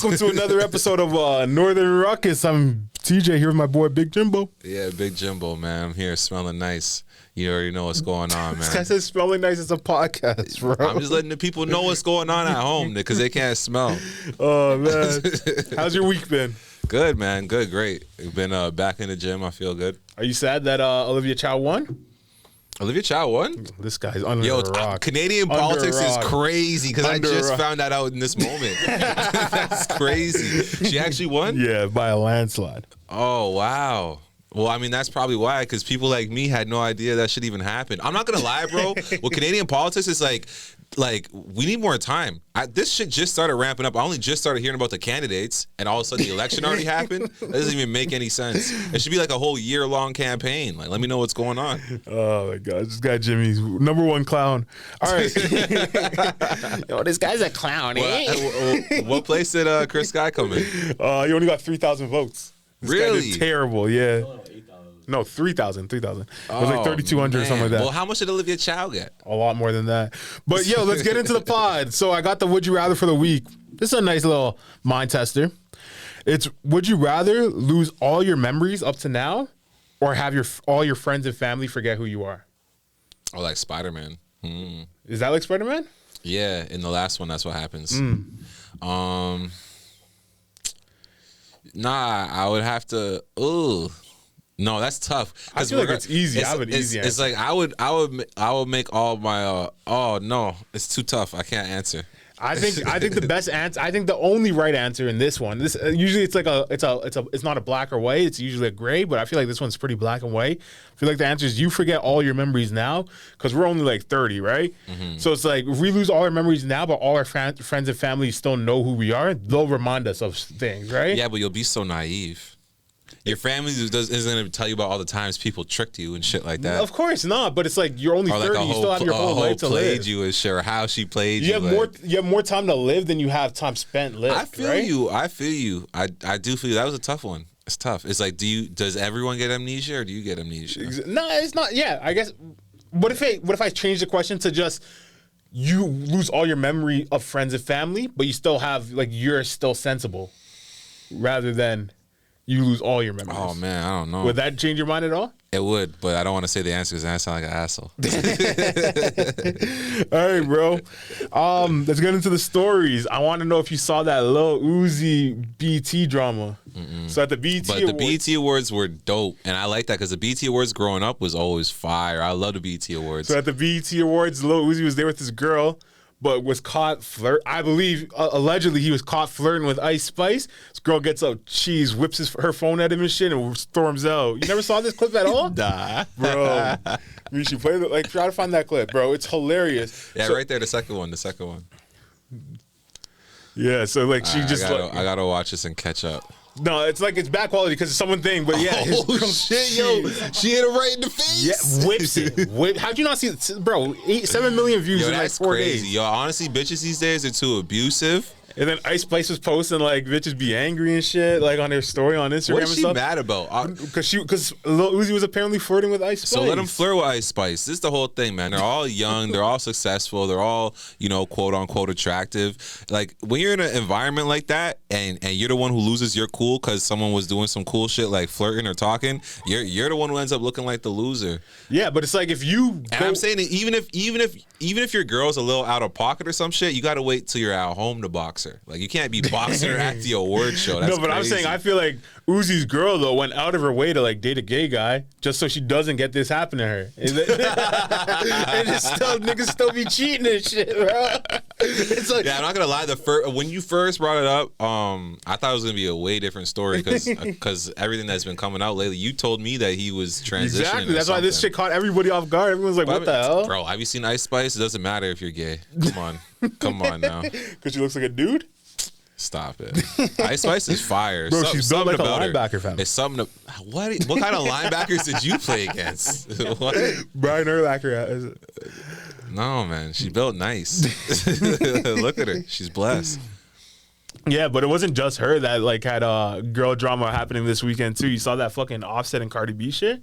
welcome to another episode of Northern Ruckus. I'm TJ here with my boy Big Jimbo. Yeah, Big Jimbo, man. I'm here smelling nice. You already know what's going on, man. This guy says smelling nice is a podcast, bro. I'm just letting the people know what's going on at home because they can't smell. Oh, man. How's your week been? Good, man. Good, great. We've been back in the gym. I feel good. Are you sad that Olivia Chow won? Olivia Chow won? This guy's under a rock. Canadian Under politics a is rock. crazy because I Under a just rock. found that out in this moment. That's crazy. She actually won? Yeah, by a landslide. Oh, wow. Well, I mean, that's probably why, because people like me had no idea that shit even happened. I'm not going to lie, bro. With Canadian politics, it's like we need more time. This shit just started ramping up. I only just started hearing about the candidates, and all of a sudden the election already happened. That doesn't even make any sense. It should be like a whole year-long campaign. Like, let me know what's going on. Oh, my God. This guy Jimmy's number one clown. All right. Yo, this guy's a clown, eh? What place did Chris Guy come in? He only got 3,000 votes. This guy Really? did terrible, yeah. No, 3,000. It was like 3,200 or something like that. Well, how much did Olivia Chow get? A lot more than that. But yo, let's get into the pod. So I got the Would You Rather for the week. This is a nice little mind tester. It's would you rather lose all your memories up to now or have all your friends and family forget who you are? Oh, like Spider-Man. Is that like Spider-Man? Yeah, in the last one, that's what happens. Nah, I would have to. Ooh, no, that's tough. I feel like it's easy. I have an easy It's answer. like I would make all my. Oh no, it's too tough. I can't answer. I think the best answer. I think the only right answer in this one. This usually it's like it's not a black or white. It's usually a gray. But I feel like this one's pretty black and white. I feel like the answer is you forget all your memories now because we're only like 30, right? So it's like if we lose all our memories now, but all our friends and family still know who we are, they'll remind us of things, right? Yeah, but you'll be so naive. Your family isn't going to tell you about all the times people tricked you and shit like that. Of course not. But it's like you're only Or 30. like You still have your whole life to played live. you and shit, or how she played you. You have more time to live than you have time spent lived. I feel right? you. I feel you. I do feel you. That was a tough one. It's tough. It's like, does everyone get amnesia or do you get amnesia? No, it's not. Yeah, I guess. What if I change the question to just you lose all your memory of friends and family, but you still have like you're still sensible, rather than you lose all your memories. Oh man, I don't know. Would that change your mind at all? It would, but I don't want to say the answer because I sound like an asshole. All right, bro. Let's get into the stories. I want to know if you saw that Lil Uzi BT drama. So at the BT But Awards, the BT Awards were dope, and I like that because the BT Awards growing up was always fire. I love the BT Awards. So at the BET Awards, Lil Uzi was there with this girl, but was caught I believe, allegedly, he was caught flirting with Ice Spice. This girl gets up, cheese, whips her phone at him and shit, and storms out. You never saw this clip at all? Nah. Bro. You should play it. Like, try to find that clip, bro. It's hilarious. Yeah, So- right there, the second one. Yeah, so like she I just gotta watch this and catch up. no, it's like it's bad quality because it's someone thing, but yeah, his girl- she hit him right in the face. yeah, whips it. How'd you not see it, bro? 7 million views Yo, in like that's 4 crazy. days. Yo, honestly, bitches these days are too abusive. And then Ice Spice was posting like bitches be angry and shit, like on their story on Instagram What and is she stuff. mad about? Because Lil Uzi was apparently flirting with Ice Spice. So let them flirt with Ice Spice. This is the whole thing, man. They're all young. They're all successful. They're all, quote unquote attractive. Like when you're in an environment like that, and you're the one who loses your cool because someone was doing some cool shit like flirting or talking, you're the one who ends up looking like the loser. Yeah, but it's like if you. And I'm saying that even if your girl's a little out of pocket or some shit, you got to wait till you're at home to box her. Like you can't be boxing her at the award show. That's no, but crazy. I'm saying I feel like Uzi's girl though went out of her way to like date a gay guy just so she doesn't get this happen to her. And it's still niggas still be cheating and shit, bro. It's like Yeah, I'm not gonna lie. When you first brought it up, I thought it was gonna be a way different story because everything that's been coming out lately. You told me that he was transitioning. exactly. or That's why this something. shit caught everybody off guard. Everyone's like, But "What the hell?" bro? Have you seen Ice Spice? It doesn't matter if you're gay. Come on now. Because she looks like a dude. Stop it. Ice Spice is fire. Bro, she's built like a linebacker, fam. It's something to what kind of linebackers did you play against? What? Brian Urlacher. No, man. She built nice. Look at her. She's blessed. Yeah, but it wasn't just her that like had girl drama happening this weekend too. You saw that fucking Offset and Cardi B shit?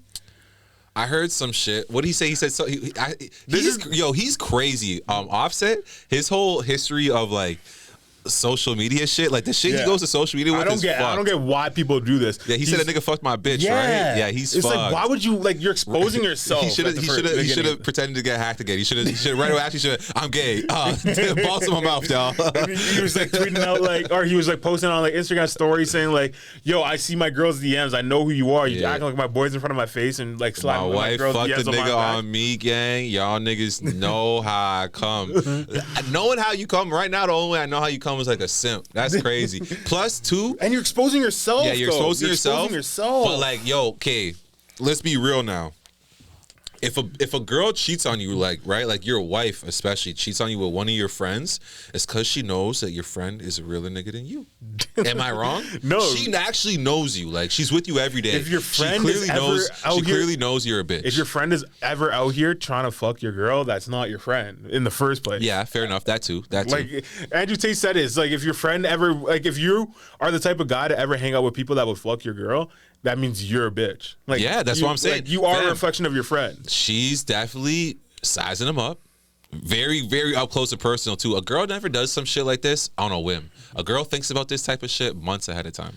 I heard some shit. What did he say? He said so. He's crazy. Offset. His whole history of like social media shit. Like the shit he goes to social media with I don't get why people do this. Yeah, he said a nigga fucked my bitch, right? Yeah, he's it's fucked. like, why would you, like, you're exposing yourself. He should have pretended to get hacked again. He should have right away actually should have, I'm gay. Balls in my mouth, y'all. He was like tweeting out like, or he was like posting on like Instagram stories saying like, yo, I see my girl's DMs. I know who you are. You acting like my boy's in front of my face and like slapping my wife girl's fucked DMs the on my nigga back. on me, gang. Y'all niggas know how I come. Knowing how you come right now, the only way I know how you come is like a simp. That's crazy. Plus two, and you're exposing yourself. Yeah, you're exposing yourself. But like, yo, okay, let's be real now. If a girl cheats on you, like, right, like your wife especially cheats on you with one of your friends, it's because she knows that your friend is a realer nigga than you. Am I wrong? No, she actually knows you. Like, she's with you every day. If your friend clearly knows you're a bitch. If your friend is ever out here trying to fuck your girl, that's not your friend in the first place. Yeah, fair enough. That too. Like Andrew Tate said, it's like if your friend ever, like if you are the type of guy to ever hang out with people that would fuck your girl, that means you're a bitch. Like, yeah, that's what I'm saying. Like, you are a reflection of your friend. She's definitely sizing him up. Very, very up close and personal too. A girl never does some shit like this on a whim. A girl thinks about this type of shit months ahead of time.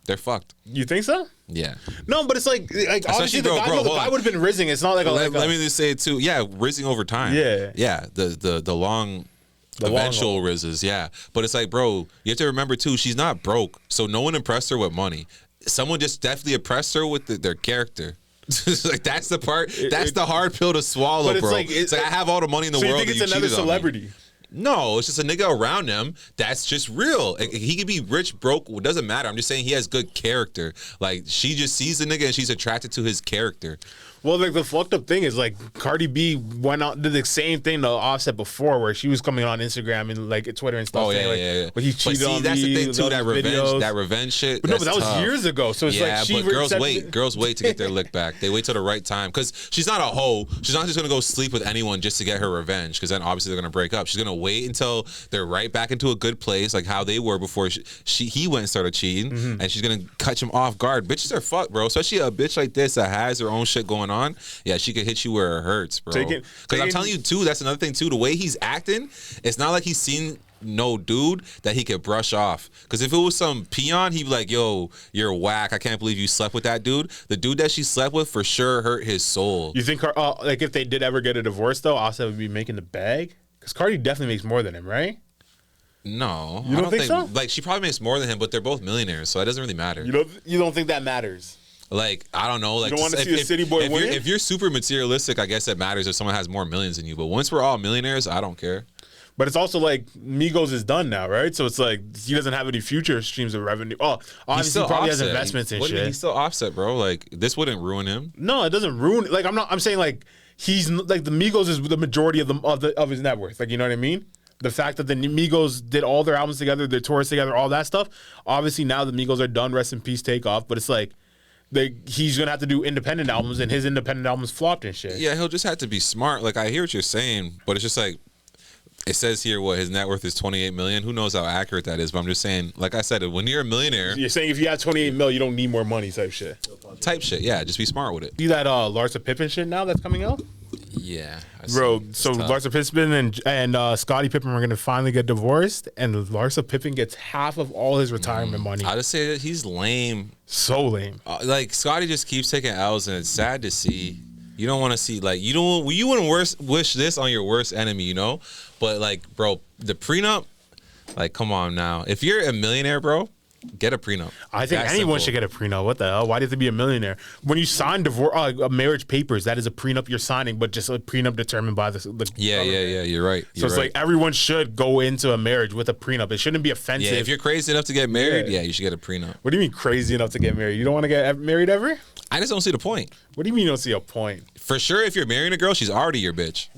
They're fucked. You think so? Yeah. No, but it's like obviously the guy would have been rizzing. It's not like let me just say it too. Yeah, rizzing over time. Yeah. Yeah. The long. The eventual rizzes, yeah. But it's like, bro, you have to remember too, she's not broke. So no one impressed her with money. Someone just definitely impressed her with their character. Like that's the part. That's the hard pill to swallow, it's bro. like, it's like I have all the money in the so world. You think it's another celebrity? No, it's just a nigga around him that's just real. He could be rich, broke, it doesn't matter. I'm just saying he has good character. Like, she just sees the nigga and she's attracted to his character. Well, like the fucked up thing is like Cardi B went out did the same thing to Offset before, where she was coming on Instagram and like Twitter and stuff. Yeah. But he cheated on me. That's the thing too. That revenge shit. But no, but that was years ago. So it's like but girls wait to get their lick back. They wait till the right time because she's not a hoe. She's not just gonna go sleep with anyone just to get her revenge. Because then obviously they're gonna break up. She's gonna wait until they're right back into a good place, like how they were before he went and started cheating, and she's gonna catch him off guard. Bitches are fucked, bro. Especially a bitch like this that has her own shit going on. Yeah, she could hit you where it hurts, bro. Because I'm telling you too, that's another thing too. The way he's acting, it's not like he's seen no dude that he could brush off. Because if it was some peon, he'd be like, yo, you're whack. I can't believe you slept with that dude. The dude that she slept with for sure hurt his soul. You think like if they did ever get a divorce though, Offset would be making the bag? Because Cardi definitely makes more than him, right? No, you don't think so? Like, she probably makes more than him, but they're both millionaires, so it doesn't really matter. You don't think that matters? Like, I don't know. Like, you don't want to see a city boy win? If you're super materialistic, I guess that matters if someone has more millions than you. But once we're all millionaires, I don't care. But it's also like Migos is done now, right? So it's like he doesn't have any future streams of revenue. Oh, obviously he probably has investments and shit. He's still Offset, bro. Like, this wouldn't ruin him. No, it doesn't ruin. Like, I'm saying like he's like the Migos is the majority of his net worth. Like, you know what I mean? The fact that the Migos did all their albums together, their tours together, all that stuff. Obviously now the Migos are done. Rest in peace, take off. But it's like. He's gonna have to do independent albums, and his independent albums flopped and shit. Yeah, he'll just have to be smart. Like, I hear what you're saying, but it's just like it says here what his net worth is $28 million. Who knows how accurate that is? But I'm just saying, like I said, when you're a millionaire, you're saying if you have $28 million, you don't need more money, type shit. Yeah, just be smart with it. See that Larsa Pippen shit now that's coming out? Yeah, bro. So Larsa Pippen and Scotty Pippen are gonna finally get divorced, and Larsa Pippen gets half of all his retirement money. I just say that he's lame. So lame. Like, Scotty just keeps taking L's, and it's sad to see. You don't want to see, like, you wouldn't wish this on your worst enemy, you know? But like, bro, the prenup, like, come on now. If you're a millionaire, bro, get a prenup. I think anyone should get a prenup. What the hell? Why do you have to be a millionaire? When you sign divorce, marriage papers, that is a prenup you're signing, but just a prenup determined by the yeah. You're right. So it's like everyone should go into a marriage with a prenup. It shouldn't be offensive. Yeah, if you're crazy enough to get married, you should get a prenup. What do you mean crazy enough to get married? You don't want to get married ever? I just don't see the point. What do you mean you don't see a point? For sure, if you're marrying a girl, she's already your bitch.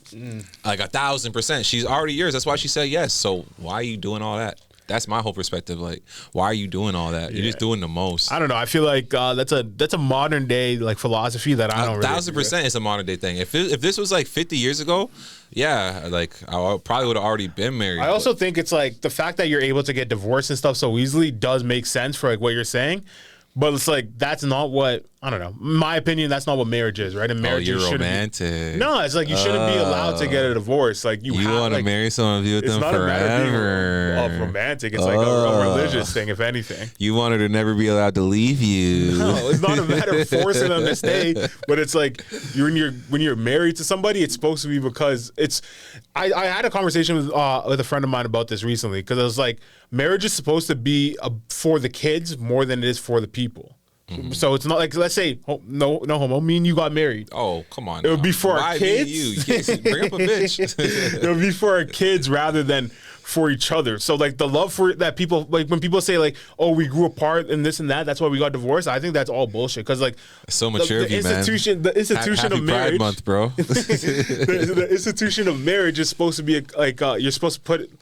Like 1,000%. She's already yours. That's why she said yes. So why are you doing all that? That's my whole perspective. Like, why are you doing all that? You're just doing the most. I don't know. I feel like that's a modern day like philosophy that I don't really 1,000% is a modern day thing. If this was like 50 years ago, yeah, like I probably would have already been married. I also think it's like the fact that you're able to get divorced and stuff so easily does make sense for like what you're saying. But it's like that's not what I don't know. In my opinion, that's not what marriage is, right? And marriage you're shouldn't romantic. Be, no, it's like you shouldn't be allowed to get a divorce. Like you want to like, marry someone, be with them forever. It's not a matter of romantic. It's like a religious thing, if anything. You want her to never be allowed to leave you. No, it's not a matter of forcing them to stay, but it's like when you're married to somebody, it's supposed to be because it's. I had a conversation with a friend of mine about this recently because I was like, marriage is supposed to be for the kids more than it is for the people. Mm-hmm. So it's not like, let's say, no homo, me and you got married. Oh, come on. It would be for our kids. You can't bring up a bitch. It would be for our kids rather than for each other. So like the love for that people, like when people say like, oh, we grew apart and this and that, that's why we got divorced. I think that's all bullshit. Because like so mature the institution Happy of marriage, Pride Month, bro. the institution of marriage is supposed to be like you're supposed to put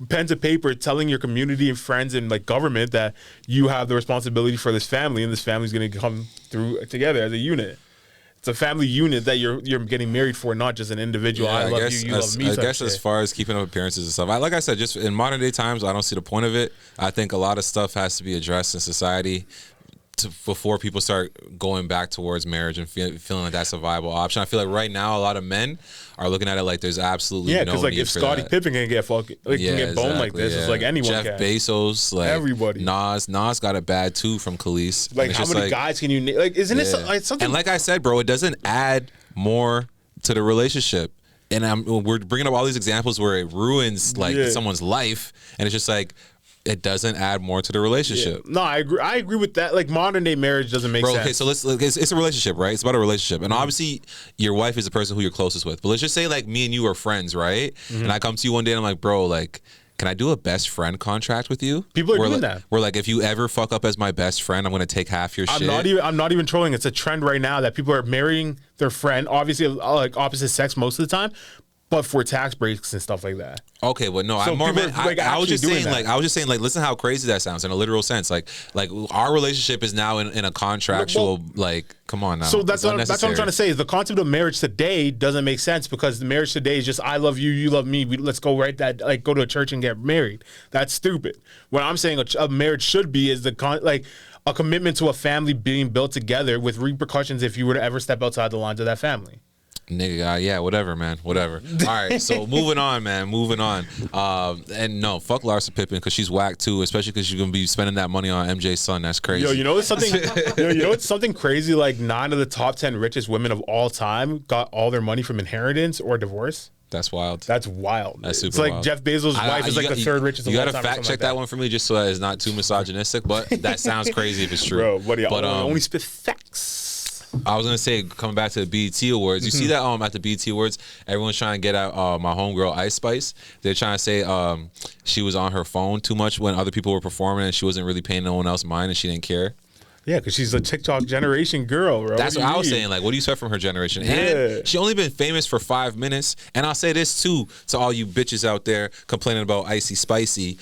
pen to paper telling your community and friends and like government that you have the responsibility for this family and this family is going to come through together as a unit. It's a family unit that you're getting married for, not just an individual. Yeah, I love you, you love me. I guess as far as keeping up appearances and stuff, like I said, just in modern day times, I don't see the point of it. I think a lot of stuff has to be addressed in society before people start going back towards marriage and feeling like that's a viable option. I feel like right now a lot of men are looking at it like there's absolutely no like need if for Scotty that. Pippen can get boned like this, it's like anyone Jeff can. Bezos, like everybody. Nas got it bad too from Khalees. Like how many guys can you name? Like isn't it like something? And like I said, bro, it doesn't add more to the relationship. And we're bringing up all these examples where it ruins like someone's life, and it's just like. It doesn't add more to the relationship. Yeah. No, I agree with that. Like modern day marriage doesn't make sense. Okay, so it's a relationship, right? It's about a relationship. And obviously your wife is the person who you're closest with. But let's just say like me and you are friends, right? Mm-hmm. And I come to you one day and I'm like, bro, like, can I do a best friend contract with you? People are doing that. Where like if you ever fuck up as my best friend, I'm gonna take half your shit. I'm not even trolling. It's a trend right now that people are marrying their friend, obviously like opposite sex most of the time, but for tax breaks and stuff like that. Okay, but no, so I'm more meant, I was just saying that. I was just saying listen how crazy that sounds in a literal sense. Like our relationship is now in a contractual come on now. So that's what I'm trying to say is the concept of marriage today doesn't make sense because the marriage today is just I love you, you love me. Let's go go to a church and get married. That's stupid. What I'm saying a marriage should be is a commitment to a family being built together with repercussions if you were to ever step outside the lines of that family. Nigga, yeah, whatever, man, whatever. All right, so moving on, man, moving on. And no, fuck Larsa Pippen because she's whack too, especially because she's gonna be spending that money on MJ's son. That's crazy. Yo, you know what's something? It's something crazy? Like 9 of the top 10 richest women of all time got all their money from inheritance or divorce. That's wild. That's wild. That's super It's like wild. Jeff Bezos' wife is like the third richest of all time. You got to fact check that one for me just so that it's not too misogynistic, but that sounds crazy if it's true. Bro, buddy, but only spit facts. I was gonna say, coming back to the BET Awards, you see that at the BET Awards, everyone's trying to get at my homegirl Ice Spice. They're trying to say she was on her phone too much when other people were performing and she wasn't really paying no one else mind and she didn't care. Yeah, because she's a TikTok generation girl, bro. That's what I was saying. Like, what do you expect from her generation? Yeah. And she only been famous for 5 minutes. And I'll say this too to all you bitches out there complaining about Icy Spicy.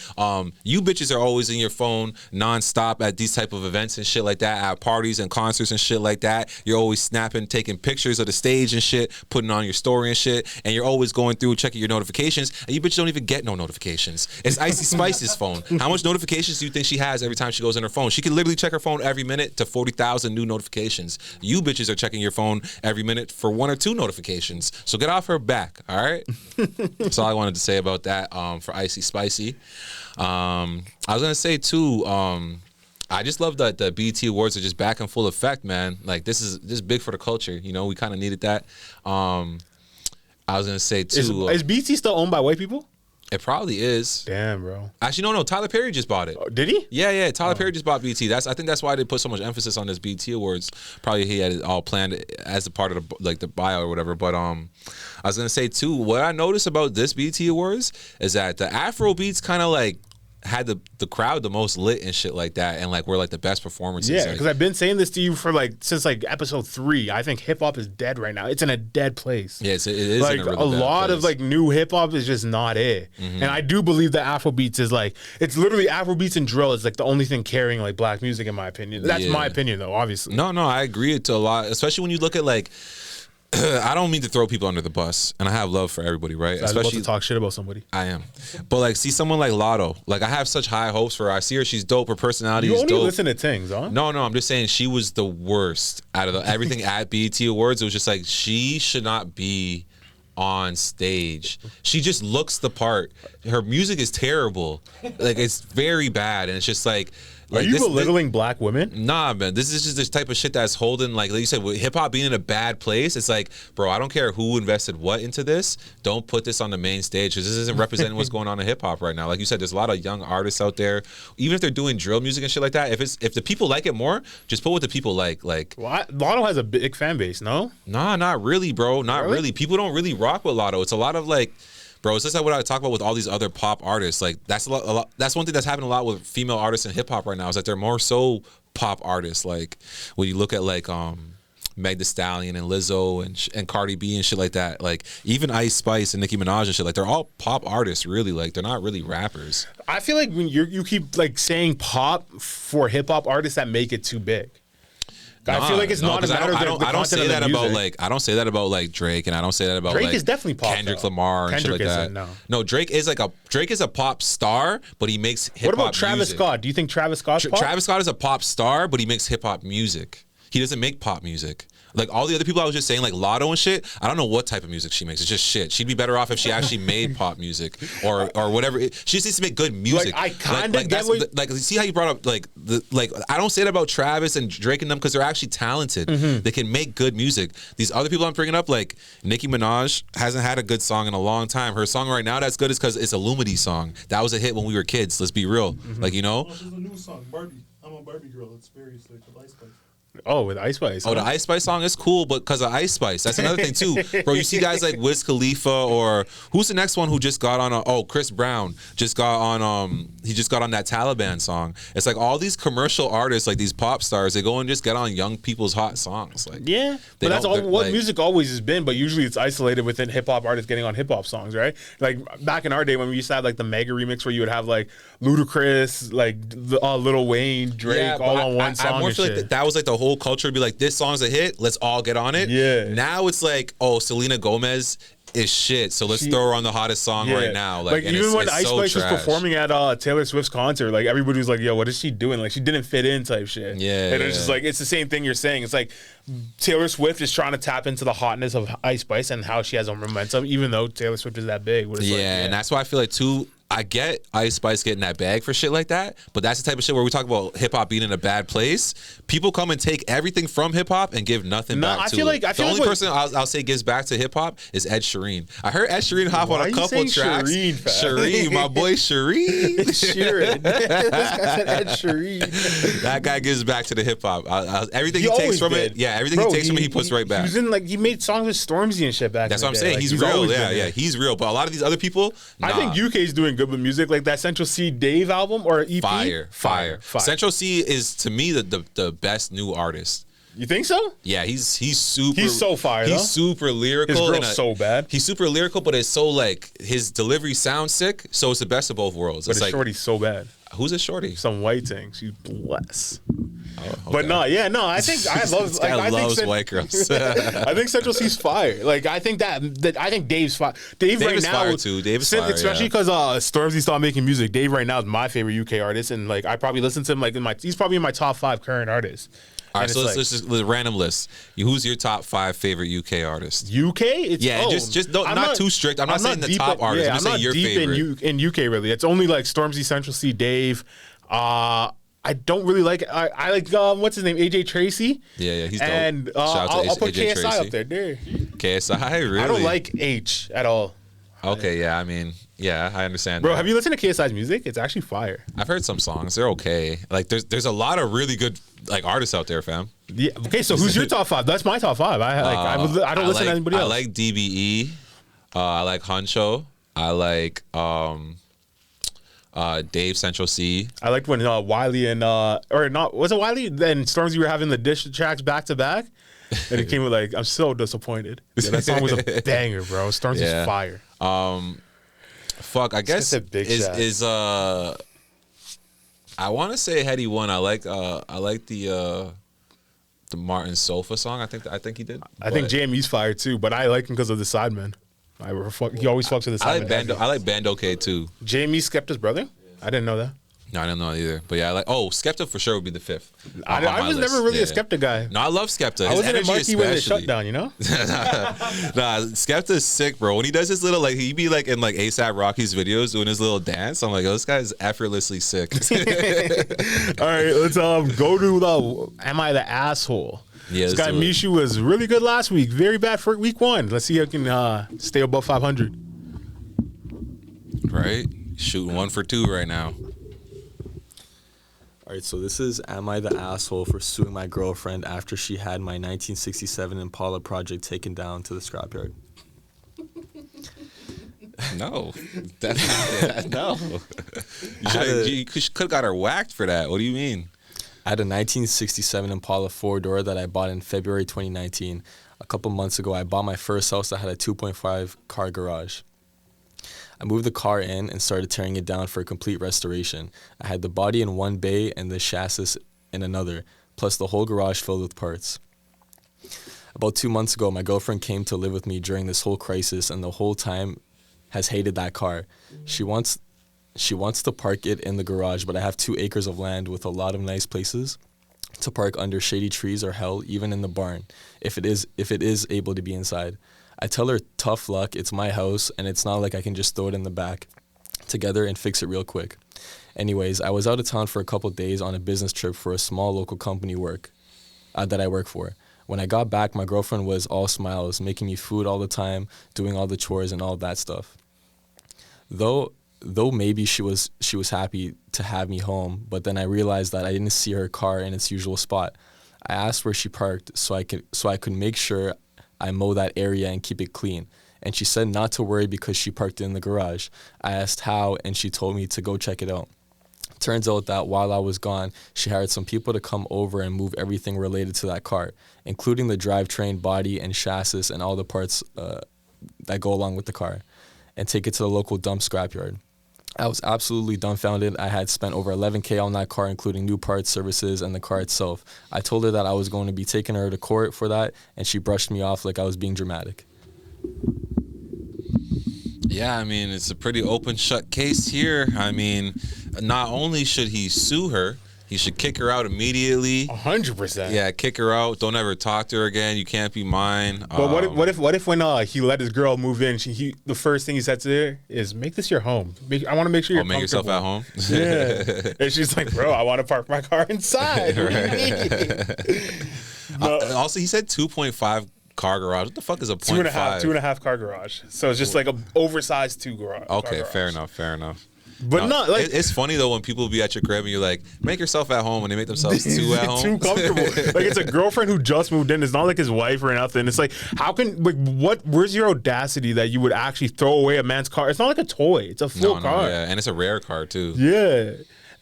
You bitches are always in your phone nonstop at these type of events and shit like that, at parties and concerts and shit like that. You're always snapping, taking pictures of the stage and shit, putting on your story and shit. And you're always going through checking your notifications. And you bitches don't even get no notifications. It's Icy Spicy's phone. How much notifications do you think she has every time she goes on her phone? She can literally check her phone every minute to 40,000 new notifications. You bitches are checking your phone every minute for 1 or 2 notifications. So get off her back, all right? That's all I wanted to say about that for Icy Spicy. I was going to say, too, I just love that the BET Awards are just back in full effect, man. Like, this is big for the culture. You know, we kind of needed that. I was going to say, too. Is BET still owned by white people? It probably is. Damn, bro. Actually, no. Tyler Perry just bought it. Oh, did he? Yeah. Tyler Perry just bought BT. I think that's why they put so much emphasis on this BT Awards. Probably he had it all planned as a part of the bio or whatever. But I was gonna say too, what I noticed about this BT Awards is that the Afro beats kind of like had the crowd the most lit and shit like that, and like were like the best performances. Yeah, because I've been saying this to you for since episode 3. I think hip hop is dead right now. It's in a dead place. Yeah, it is like in a, really a lot place. of new hip hop is just not it. Mm-hmm. And I do believe that Afrobeats is it's literally Afrobeats and drill is the only thing carrying black music in my opinion. That's my opinion though, obviously. No, I agree to a lot, especially when you look at I don't mean to throw people under the bus, and I have love for everybody, right? So especially to talk shit about somebody. I am, but like, see someone like Lotto, like I have such high hopes for her. I see her; she's dope. Her personality You is only dope. listen to things, huh? No, I'm just saying she was the worst out of everything at BET Awards. It was just like she should not be on stage. She just looks the part. Her music is terrible. Like it's very bad, and it's just like. Are you belittling black women? Nah, man. This is just this type of shit that's holding, like you said, with hip hop being in a bad place. It's like, bro, I don't care who invested what into this. Don't put this on the main stage because this isn't representing what's going on in hip hop right now. Like you said, there's a lot of young artists out there. Even if they're doing drill music and shit like that, if the people like it more, just put what the people like. Well, Lotto has a big fan base, no? Nah, not really, bro. Not really. People don't really rock with Lotto. It's a lot of like. Bro, it's just like what I talk about with all these other pop artists. Like that's a lot. That's one thing that's happening a lot with female artists in hip hop right now. Is that they're more so pop artists. Like when you look at like Meg Thee Stallion and Lizzo and Cardi B and shit like that. Like even Ice Spice and Nicki Minaj and shit. Like they're all pop artists. Really, like they're not really rappers. I feel like when you keep like saying pop for hip hop artists that make it too big. I feel like it's not a matter of the I don't say that music. about like I don't say that about like Drake, and I don't say that about Drake like is definitely pop. Kendrick Lamar and Kendrick shit like that. No, Drake is a pop star, but he makes hip hop. What about Travis music. Scott? Do you think Travis Scott's pop? Travis Scott is a pop star, but he makes hip hop music. He doesn't make pop music. Like all the other people I was just saying, like Lotto and shit, I don't know what type of music she makes. It's just shit. She'd be better off if she actually made pop music or whatever. She just needs to make good music. Like, I kind of get like see how you brought up like I don't say that about Travis and Drake and them because they're actually talented. Mm-hmm. They can make good music. These other people I'm bringing up, like Nicki Minaj, hasn't had a good song in a long time. Her song right now that's good is because it's a Lumity song. That was a hit when we were kids. Let's be real. Mm-hmm. Like you know. Oh, there's a new song, Barbie. I'm a Barbie girl. It's very slick with Ice Spice. Oh, with Ice Spice. Oh, the Ice Spice song is cool, but because of Ice Spice. That's another thing, too. Bro, you see guys like Wiz Khalifa or who's the next one who just got on Chris Brown just got on, he just got on that Taliban song. It's like all these commercial artists, like these pop stars, they go and just get on young people's hot songs. Like, yeah, but that's all what music always has been, but usually it's isolated within hip-hop artists getting on hip-hop songs, right? Like back in our day when we used to have like the mega remix where you would have like Ludacris, like Lil Wayne, Drake, all on one song. I more feel like that was like the whole culture to be like, this song's a hit, let's all get on it. Yeah. Now it's like, oh, Selena Gomez is shit, so let's throw her on the hottest song right now. Like even when Ice Spice was performing at Taylor Swift's concert, like everybody was like, yo, what is she doing? Like she didn't fit in type shit. Yeah. And it's just like, it's the same thing you're saying. It's like Taylor Swift is trying to tap into the hotness of Ice Spice and how she has a momentum, even though Taylor Swift is that big. And that's why I feel like too, I get Ice Spice getting that bag for shit like that, but that's the type of shit where we talk about hip hop being in a bad place. People come and take everything from hip hop and give nothing back to it. The only person I'll say gives back to hip hop is Ed Sheeran. I heard Ed Sheeran hop on a couple tracks. Shireen, my boy Shireen. Sheeran. This guy said Ed Sheeran. That guy gives back to the hip hop. Everything he takes from it, everything he takes from it, he puts right back. He made songs with Stormzy and shit back. That's what I'm saying. He's real. Yeah, he's real. But a lot of these other people, I think UK's doing good with music, like that Central C Dave album or EP. Fire. Central C is to me the best new artist. You think so? Yeah, he's super. He's so fire. He's super lyrical. His girl's so bad. He's super lyrical, but it's so like his delivery sounds sick. So it's the best of both worlds. But it's his like, shorty's so bad. Who's a shorty? Some white thing. She's blessed. Oh, okay. But no, I think I love. This guy loves white girls. I think Central C's fire. Like I think I think Dave's fire. Dave right now, fire too. Dave's fire, especially because Stormzy stopped making music. Dave right now is my favorite UK artist, and like I probably listen to him like he's probably in my top 5 current artists. All right, so let's just random list. Who's your top 5 favorite UK artists? UK? Just not too strict. I'm not saying the top artists. I'm just saying your favorite. In UK, really. It's only like Stormzy, Central C, Dave. I don't really like. I like what's his name, AJ Tracy. Yeah, he's dope. And I'll put KSI Tracy up there. KSI, really? I don't like H at all. Okay, yeah, I mean, yeah, I understand. Bro, have you listened to KSI's music? It's actually fire. I've heard some songs. They're okay. Like, there's a lot of really good like artists out there, fam. Yeah. Okay, so who's your top 5? That's my top 5. I don't listen to anybody else. I like DBE. I like Huncho. I like Dave Central C. I liked when Wiley and or not was it Wiley? Then Stormzy were having the dish tracks back to back. And it came with like, I'm so disappointed. Yeah, that song was a banger, bro. Stormzy's fire. Fuck, I guess is I want to say Heady one. I like the the Martin Sofa song. I think he did. I think JME's fired too, but I like him because of the Sidemen. He always fucks with the Sidemen. I like Bando K too. JME Skepta's brother? I didn't know that. No, I don't know either. But yeah, I like. Oh, Skepta for sure would be the fifth. I was never really a Skepta guy. No, I love Skepta. I His wasn't a energy marquee when it especially. shut down, you know? Nah, Skepta's sick, bro. When he does his little, like, he be like in like ASAP Rocky's videos doing his little dance. I'm like, oh, this guy's effortlessly sick. All right, let's go to the Am I the Asshole? Yeah, this let's guy do it. Mishu was really good last week. Very bad for week 1. Let's see how he can stay above 500. Right? Shooting 1 for 2 right now. All right, so this is Am I the Asshole for suing my girlfriend after she had my 1967 Impala project taken down to the scrapyard? No. Definitely no. You could have got her whacked for that. What do you mean? I had a 1967 Impala 4-door that I bought in February 2019. A couple months ago, I bought my first house that had a 2.5 car garage. I moved the car in and started tearing it down for a complete restoration. I had the body in one bay and the chassis in another, plus the whole garage filled with parts. About 2 months ago, my girlfriend came to live with me during this whole crisis and the whole time has hated that car. She wants to park it in the garage, but I have 2 acres of land with a lot of nice places to park under shady trees or hell, even in the barn, if it is able to be inside. I tell her, tough luck, it's my house, and it's not like I can just throw it in the back together and fix it real quick. Anyways, I was out of town for a couple of days on a business trip for a small local company that I work for. When I got back, my girlfriend was all smiles, making me food all the time, doing all the chores and all that stuff. Though maybe she was happy to have me home, but then I realized that I didn't see her car in its usual spot. I asked where she parked so I could make sure I mow that area and keep it clean. And she said not to worry because she parked it in the garage. I asked how, and she told me to go check it out. Turns out that while I was gone, she hired some people to come over and move everything related to that car, including the drivetrain, body, and chassis, and all the parts that go along with the car, and take it to the local dump scrapyard. I was absolutely dumbfounded. I had spent over $11,000 on that car, including new parts, services, and the car itself. I told her that I was going to be taking her to court for that, and she brushed me off like I was being dramatic. Yeah, I mean, it's a pretty open shut case here. I mean, not only should he sue her, he should kick her out immediately. 100%. Yeah, kick her out. Don't ever talk to her again. You can't be mine. But what if when he let his girl move in, the first thing he said to her is, "Make this your home. I want to make sure you're make yourself at home." Yeah. And she's like, "Bro, I want to park my car inside." What do you mean? Also, he said 2.5 car garage. What the fuck is a 0.5? 2.5 car garage. So it's just like an oversized 2 garage. Okay, fair enough. But no, like it's funny though when people be at your crib and you're like, make yourself at home, and they make themselves too at home. Too comfortable. Like it's a girlfriend who just moved in. It's not like his wife or nothing. It's like, how can where's your audacity that you would actually throw away a man's car? It's not like a toy. It's a full car. Yeah, and it's a rare car too. Yeah.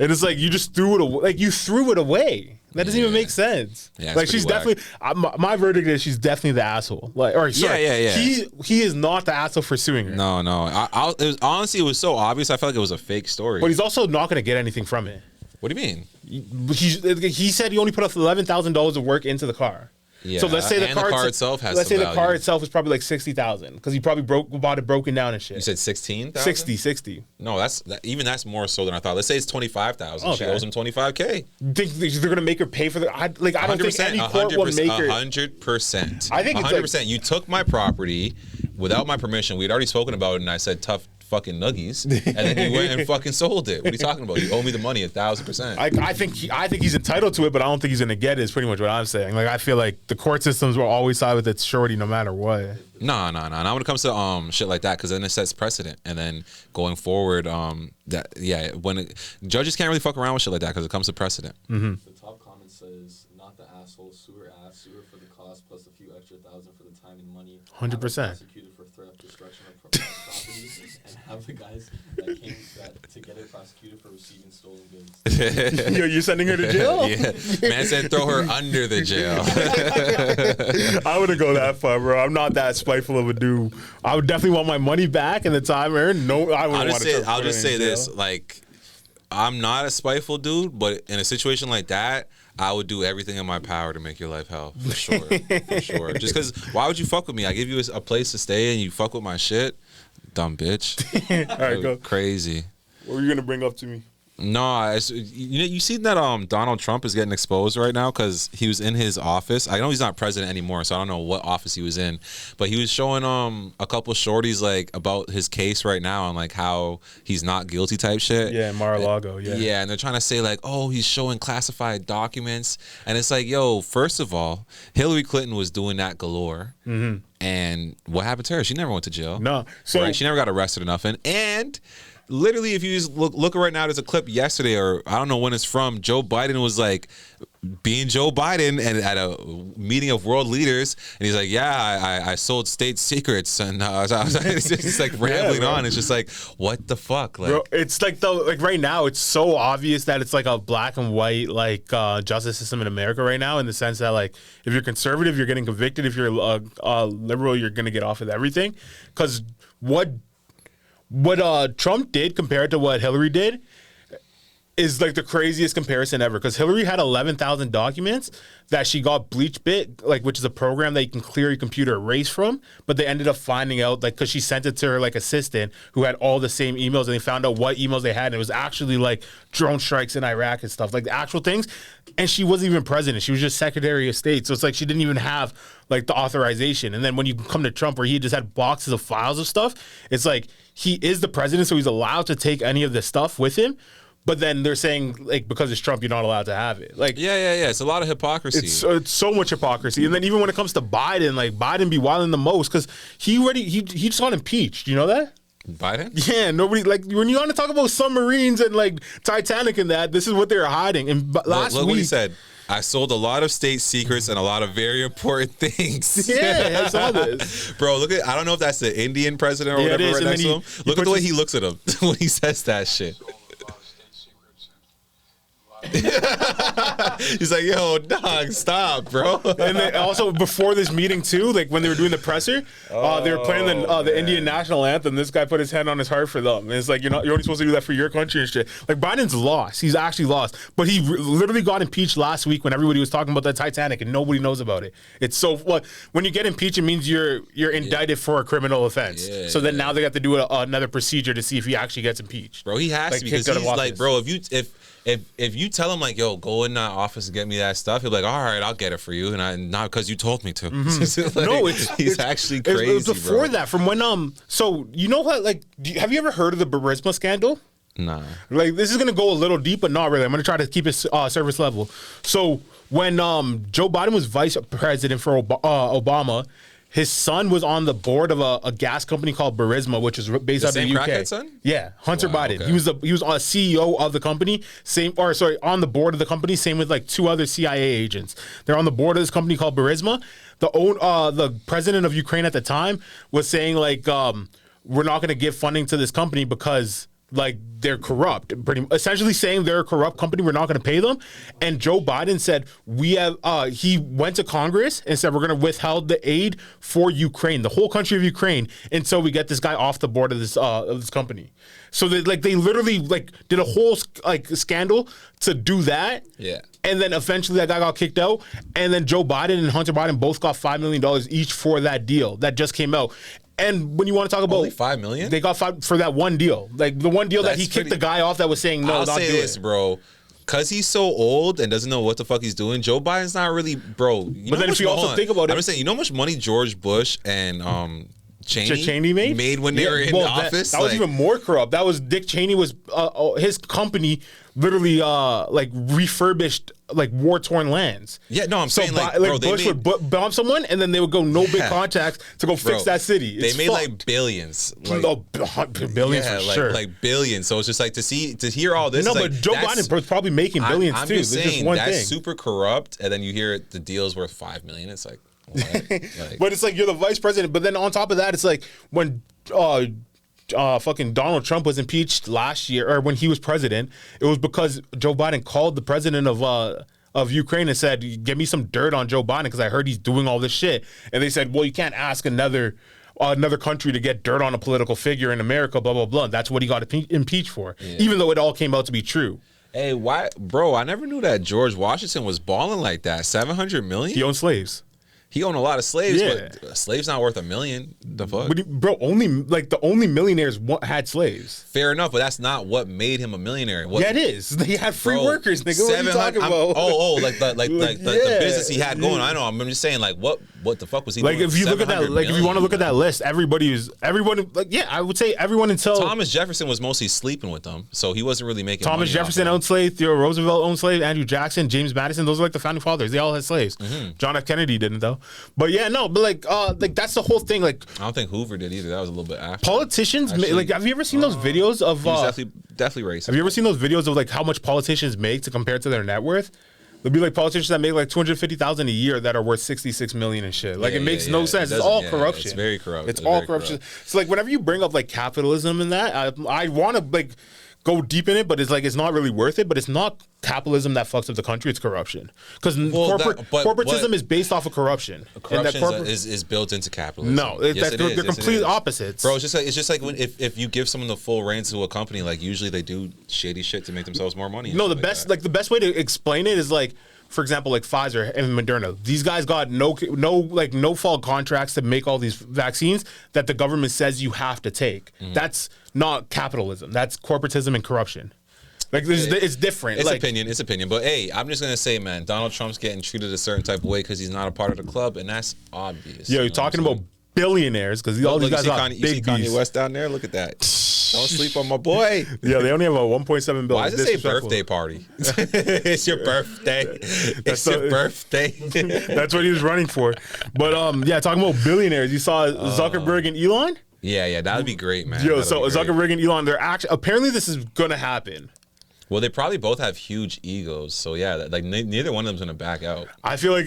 And it's like you just threw it away. Like you threw it away. That doesn't even make sense. Yeah, like she's definitely. My verdict is she's definitely the asshole. Like, or sorry, yeah. He is not the asshole for suing her. No. Honestly, it was so obvious. I felt like it was a fake story. But he's also not going to get anything from it. What do you mean? He said he only put up $11,000 of work into the car. Yeah. So let's say the car itself has. Let's say some the car value. itself is probably like $60,000 because he probably bought it broken down and shit. You said 16,000. 60. No, that's more so than I thought. Let's say it's 25,000. She Okay. owes him 25K. Think they're gonna make her pay for the? I don't think any court will make her. 100%. I think it's 100%. You took my property without my permission. We'd already spoken about it, and I said tough fucking nuggies, and then you went and fucking sold it. What are you talking about? You owe me the money 1,000%. I think he's entitled to it, but I don't think he's gonna get it. Is pretty much what I'm saying. Like I feel like the court systems will always side with its shorty no matter what. No. Not when it comes to shit like that, because then it sets precedent, and then going forward, judges can't really fuck around with shit like that because it comes to precedent. Mm-hmm. The top comment says, "Not the asshole, sue her for the cost plus a few extra thousand for the time and money." 100%. Prosecuted for theft, destruction of property, and have the guys that came to get it prosecuted for receiving stolen goods. Yo, you're sending her to jail? Yeah. Man said throw her under the jail. I wouldn't go that far, bro. I'm not that spiteful of a dude. I would definitely want my money back and the time earned. No, I wouldn't want to. I'll just say this, like, I'm not a spiteful dude, but in a situation like that, I would do everything in my power to make your life hell, for sure, for sure. Just because, why would you fuck with me? I give you a place to stay and you fuck with my shit, dumb bitch. All right, go. Crazy. What were you gonna bring up to me? No, you see that Donald Trump is getting exposed right now because he was in his office. I know he's not president anymore, so I don't know what office he was in, but he was showing a couple shorties like about his case right now and like how he's not guilty type shit. Yeah, Mar-a-Lago. Yeah. Yeah, and they're trying to say like, oh, he's showing classified documents, and it's like, yo, first of all, Hillary Clinton was doing that galore. Mm-hmm. And what happened to her? She never went to jail. No, so right? She never got arrested or nothing. And literally, if you just look right now, there's a clip yesterday, or I don't know when it's from. Joe Biden was like being Joe Biden and at a meeting of world leaders, and he's like, "Yeah, I sold state secrets," and it's just like rambling on. It's just like, what the fuck, like, bro, it's like right now, it's so obvious that it's like a black and white like justice system in America right now, in the sense that like if you're conservative, you're getting convicted. If you're liberal, you're gonna get off with everything. Because what Trump did compared to what Hillary did is like the craziest comparison ever. Because Hillary had 11,000 documents that she got BleachBit, like, which is a program that you can clear your computer erase from. But they ended up finding out, like, because she sent it to her like assistant who had all the same emails, and they found out what emails they had. And it was actually like drone strikes in Iraq and stuff, like the actual things. And she wasn't even president; she was just Secretary of State. So it's like she didn't even have like the authorization. And then when you come to Trump, where he just had boxes of files of stuff, it's like he is the president, so he's allowed to take any of this stuff with him. But then they're saying, like, because it's Trump, you're not allowed to have it. Like, yeah. It's a lot of hypocrisy. It's so much hypocrisy. And then even when it comes to Biden, like, Biden be wilding the most because he just got impeached. You know that? Biden? Yeah, nobody, like, when you want to talk about submarines and like Titanic and that, this is what they're hiding. And last look week, what he said. I sold a lot of state secrets and a lot of very important things. Yeah, I saw this. Bro, look at, I don't know if that's the Indian president or Yeah, it whatever is. right And next then to him. he Look at the way puts he looks at him when he says that shit. He's like, yo, dog, stop, bro. And then also before this meeting too, like when they were doing the presser, they were playing the Indian national anthem. This guy put his hand on his heart for them. And it's like, you're only supposed to do that for your country and shit. Like Biden's lost. He's actually lost. But he literally got impeached last week when everybody was talking about the Titanic and nobody knows about it. It's so when you get impeached, it means you're indicted for a criminal offense. Yeah, so then now they have to do another procedure to see if he actually gets impeached. Bro, he has like, to, because he's like, bro, if you tell him like, yo, go in that office and get me that stuff, he'll be like, all right, I'll get it for you, and not because you told me to. Mm-hmm. Like, no, he's actually crazy. It was before that, from when So you know what? Like, have you ever heard of the Burisma scandal? Nah. Like, this is gonna go a little deep, but not really. I'm gonna try to keep it service level. So when Joe Biden was vice president for Obama, his son was on the board of a gas company called Burisma, which is based out of the UK. Crackhead son? Yeah, Hunter Biden. Okay. He was a CEO of the company. On the board of the company. Same with like two other CIA agents. They're on the board of this company called Burisma. The president of Ukraine at the time was saying like, we're not going to give funding to this company because like they're corrupt, essentially saying they're a corrupt company. We're not going to pay them. And Joe Biden said he went to Congress and said we're going to withhold the aid for Ukraine, the whole country of Ukraine, until we get this guy off the board of this company. So they literally like did a whole like scandal to do that. Yeah. And then eventually that guy got kicked out. And then Joe Biden and Hunter Biden both got $5 million each for that deal that just came out. And when you want to talk about only $5 million, they got $5 for that one deal, like the one deal that he kicked the guy off that was saying no. I'll say this, bro. Cause he's so old and doesn't know what the fuck he's doing. Joe Biden's not really, bro. But then if you also think about it, I'm just saying, you know how much money George Bush and Cheney made when they were in office. That was even more corrupt. That was Dick Cheney was his company literally like refurbished like war-torn lands. Yeah, no, I'm saying like bro, Bush would bomb someone and then they would go no big contacts to go fix that city. They made like billions, billions for sure, like billions. So it's just like to hear all this. No, but like, Joe Biden was probably making billions I'm too. Just saying, just one that's thing. super corrupt, and then you hear the deal's worth $5 million. It's like, what? Like, but it's like you're the vice president. But then on top of that, it's like when fucking Donald Trump was impeached last year, or when he was president, it was because Joe Biden called the president of Ukraine and said, "Give me some dirt on Joe Biden because I heard he's doing all this shit." And they said, "Well, you can't ask another another country to get dirt on a political figure in America, blah, blah, blah. That's what he got impeached for, even though it all came out to be true. Hey, why, bro? I never knew that George Washington was balling like that. 700 million. He owned slaves. He owned a lot of slaves, Yeah. but a slave's not worth $1 million. The fuck? But bro, the only millionaires had slaves. Fair enough, but that's not what made him a millionaire. What, Yeah, it is. They had free bro, workers, nigga. What are you talking about? like the business he had going. I know. I'm just saying, like, what the fuck was he Like, doing? if you look at that, like, if you want to look at that list, everyone, like, yeah, I would say everyone until Thomas Jefferson was mostly sleeping with them, so he wasn't really making Thomas money Jefferson off owned slaves, Theodore Roosevelt owned slaves, Andrew Jackson, James Madison. Those are like the founding fathers. They all had slaves. John F. Kennedy didn't though. But yeah, no, but like that's the whole thing. Like, I don't think Hoover did either. That was a little bit after. politicians, Actually, like, have you ever seen those videos of? He was definitely racist. Have you ever seen those videos of like how much politicians make to compare to their net worth? There'll be like politicians that make like $250,000 a year that are worth $66 million and shit. Like, it makes no sense. It's all corruption. It's very corrupt. It's all corruption. So like, whenever you bring up like capitalism and that, I want to like go deep in it, but it's like it's not really worth it. But it's not capitalism that fucks up the country; it's corruption. Because corporatism is based off of corruption. Corruption is built into capitalism. No, they're complete opposites, bro. It's just like when if you give someone the full reins to a company, like usually they do shady shit to make themselves more money. No, the best way to explain it is like, for example, like Pfizer and Moderna. These guys got no fault contracts to make all these vaccines that the government says you have to take. That's not capitalism. That's corporatism and corruption. Like, it's different. It's opinion. But hey, I'm just gonna say, man, Donald Trump's getting treated a certain type of way because he's not a part of the club, and that's obvious. Yo, you're talking about billionaires because all these guys got big. You see Kanye West down there? Look at that. Don't sleep on my boy. Yeah, they only have a 1.7 billion. Why does it say birthday party? It's your birthday. It's your birthday. That's what he was running for. But yeah, talking about billionaires, you saw Zuckerberg and Elon. Yeah, that would be great, man. Yo, so Zuckerberg and Elon, they're actually apparently this is gonna happen. Well, they probably both have huge egos, so yeah, like neither one of them's gonna back out. I feel like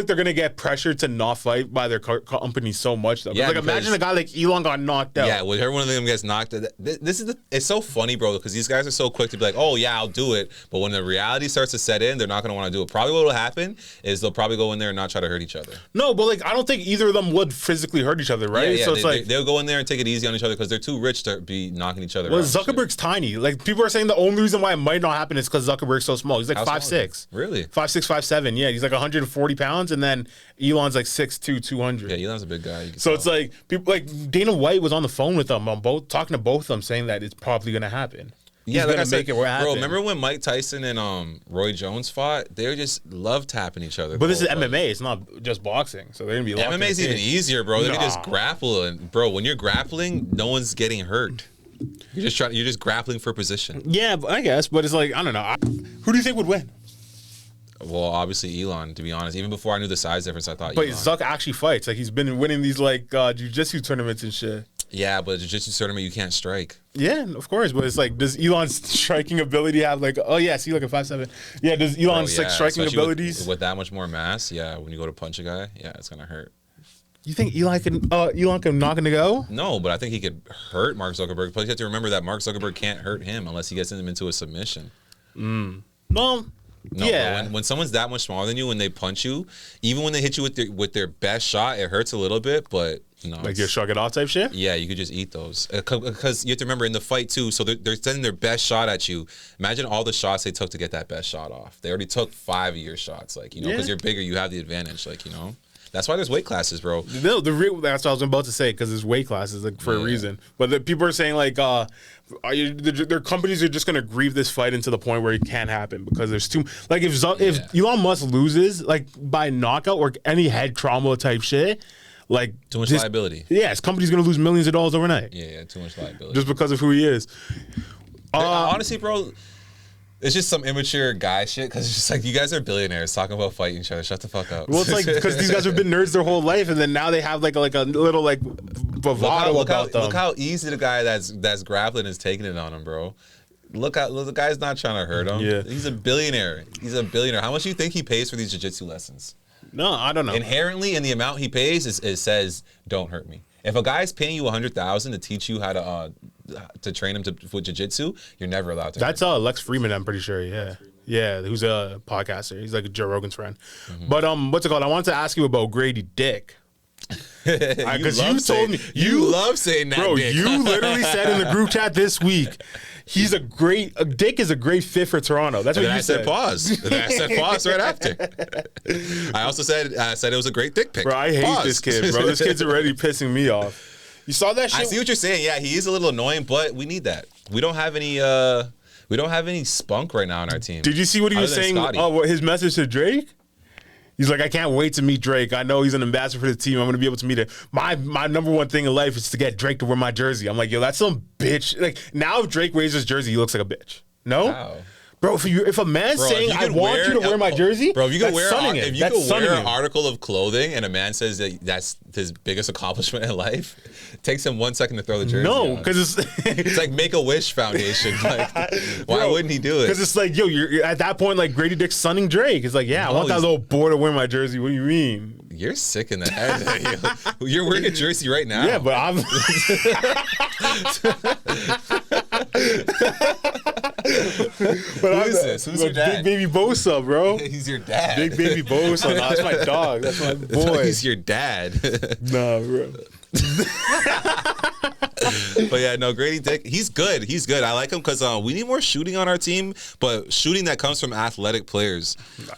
they're gonna get pressured to not fight by their company so much though. Yeah, like imagine a guy like Elon got knocked out. Yeah, when every one of them gets knocked out, it's so funny, bro, because these guys are so quick to be like, oh yeah, I'll do it, but when the reality starts to set in, they're not gonna want to do it. Probably what will happen is they'll probably go in there and not try to hurt each other. No, but like I don't think either of them would physically hurt each other, right? Yeah, so it's like they'll go in there and take it easy on each other because they're too rich to be knocking each other. Well, Zuckerberg's tiny. Like people are saying the only reason why it might not happen is because Zuckerberg's so small. He's like 5'6". Really? 5'6", 5'7". Yeah, he's like 140 pounds, and then Elon's like 6'2", 200. Yeah, Elon's a big guy. So it's like people like Dana White was on the phone with them talking to both of them, saying that it's probably gonna happen. Yeah, he's gonna make it happen. Bro, remember when Mike Tyson and Roy Jones fought? They were just love tapping each other. But this is MMA. It's not just boxing, so they're gonna be. MMA's even easier, bro. They can just grapple, and bro, when you're grappling, no one's getting hurt. You're just grappling for position. Yeah, I guess, but it's like I don't know. Who do you think would win? Well, obviously Elon. To be honest, even before I knew the size difference, I thought. But Elon. Zuck actually fights. Like he's been winning these like jiu-jitsu tournaments and shit. Yeah, but jiu-jitsu tournament you can't strike. Yeah, of course. But it's like, does Elon's striking ability have like? Oh yeah, see, like a 5'7". Yeah, does Elon's like striking abilities with that much more mass? Yeah, when you go to punch a guy, yeah, it's gonna hurt. You think Elon can knock him to go? No, but I think he could hurt Mark Zuckerberg. But you have to remember that Mark Zuckerberg can't hurt him unless he gets him into a submission. Well, yeah. When someone's that much smaller than you, when they punch you, even when they hit you with their best shot, it hurts a little bit. But no, like your shrug it off type shit. Yeah, you could just eat those because you have to remember in the fight too. So they're sending their best shot at you. Imagine all the shots they took to get that best shot off. They already took 5 of your shots, like because you're bigger, you have the advantage, like That's why there's weight classes, bro. No, that's what I was about to say because there's weight classes like for a reason. But people are saying like, their companies are just gonna grieve this fight into the point where it can't happen because there's too like if Elon Musk loses like by knockout or any head trauma type shit, like too much liability. Yeah, his company's gonna lose millions of dollars overnight. Yeah, too much liability just because of who he is. Honestly, bro. It's just some immature guy shit because it's just like you guys are billionaires talking about fighting each other. Shut the fuck up. Well, it's like because these guys have been nerds their whole life, and then now they have like a little like bravado about them. Look how easy the guy that's grappling is taking it on him, bro. Look, the guy's not trying to hurt him. Yeah. He's a billionaire. How much do you think he pays for these jiu-jitsu lessons? No, I don't know. Inherently, in the amount he pays, it says don't hurt me. If a guy's paying you $100,000 to teach you how to train him for jiu-jitsu, you're never allowed to. That's Lex Fridman, I'm pretty sure. Yeah, who's a podcaster. He's like Joe Rogan's friend. But what's it called? I wanted to ask you about Grady Dick. Because you told me you love saying that, bro. Dick. You literally said in the group chat this week, Dick is a great fit for Toronto. That's what And then you I said pause. And then I said pause right after. I also said it was a great dick pic. Bro, I hate Pause. this kid, bro. This kid's already pissing me off. You saw that shit? I see what you're saying. Yeah, he is a little annoying, but we need that. We don't have any spunk right now on our team. Did you see what he was Other than saying? Scotty. Oh, what his message to Drake? He's like, I can't wait to meet Drake. I know he's an ambassador for the team. I'm gonna be able to meet him. My number one thing in life is to get Drake to wear my jersey. I'm like, yo, that's some bitch. Like now, if Drake wears his jersey, he looks like a bitch. No, Wow. bro. If a man's saying I want you to wear my jersey, bro, if you can wear an him. article of clothing and a man says that that's his biggest accomplishment in life, it takes him 1 second to throw the jersey. No, on. because It's like Make-A-Wish Foundation. Like, why wouldn't he do it? Because it's like, yo, you're at that point like Grady Dick's sunning Drake. It's like, yeah, I No, want that he's- little boy to wear my jersey. What do you mean? You're sick in the head. You're wearing a jersey right now. Yeah, but I'm. Who is this? Who's your dad? Big Baby Bosa, bro. He's your dad. Big Baby Bosa. Nah, that's my dog. That's my boy. He's your dad. Nah, bro. But yeah, no, Grady Dick, he's good. He's good. I like him because we need more shooting on our team, but shooting that comes from athletic players.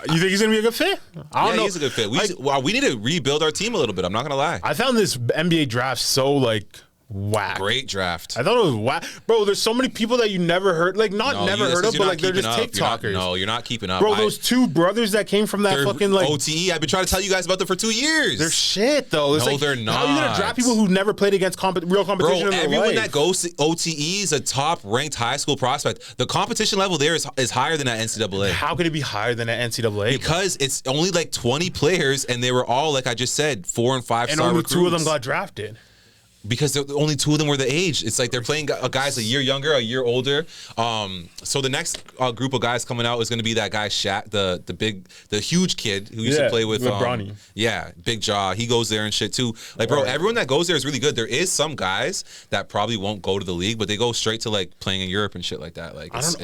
You think he's gonna be a good fit? I don't know. He's a good fit. We need to rebuild our team a little bit. I'm not gonna lie. I found this NBA draft so like whack. Great draft. I thought it was whack, bro. There's so many people that you never heard, like never heard of, but like they're just TikTokers. You're not keeping up. Bro, those two brothers that came from that They're fucking like OTE. I've been trying to tell you guys about them for 2 years. they're shit though. It's No, like, they're How are you gonna not. draft people who never played against real competition Bro, in their everyone life? that goes to OTE is a top-ranked high school prospect. The competition level there is higher than at NCAA. How could it be higher than at NCAA? Because it's only like 20 players, and they were all, like I just said, 4 and 5 and star only recruits. 2 of them got drafted. Because only 2 of them were the age. It's like they're playing guys a year younger, a year older. So the next group of guys coming out is going to be that guy Shaq, the huge kid who used to play with Bronny. Yeah, Big Jaw. He goes there and shit too. Like, bro, everyone that goes there is really good. There is some guys that probably won't go to the league, but they go straight to like playing in Europe and shit like that. Like, it's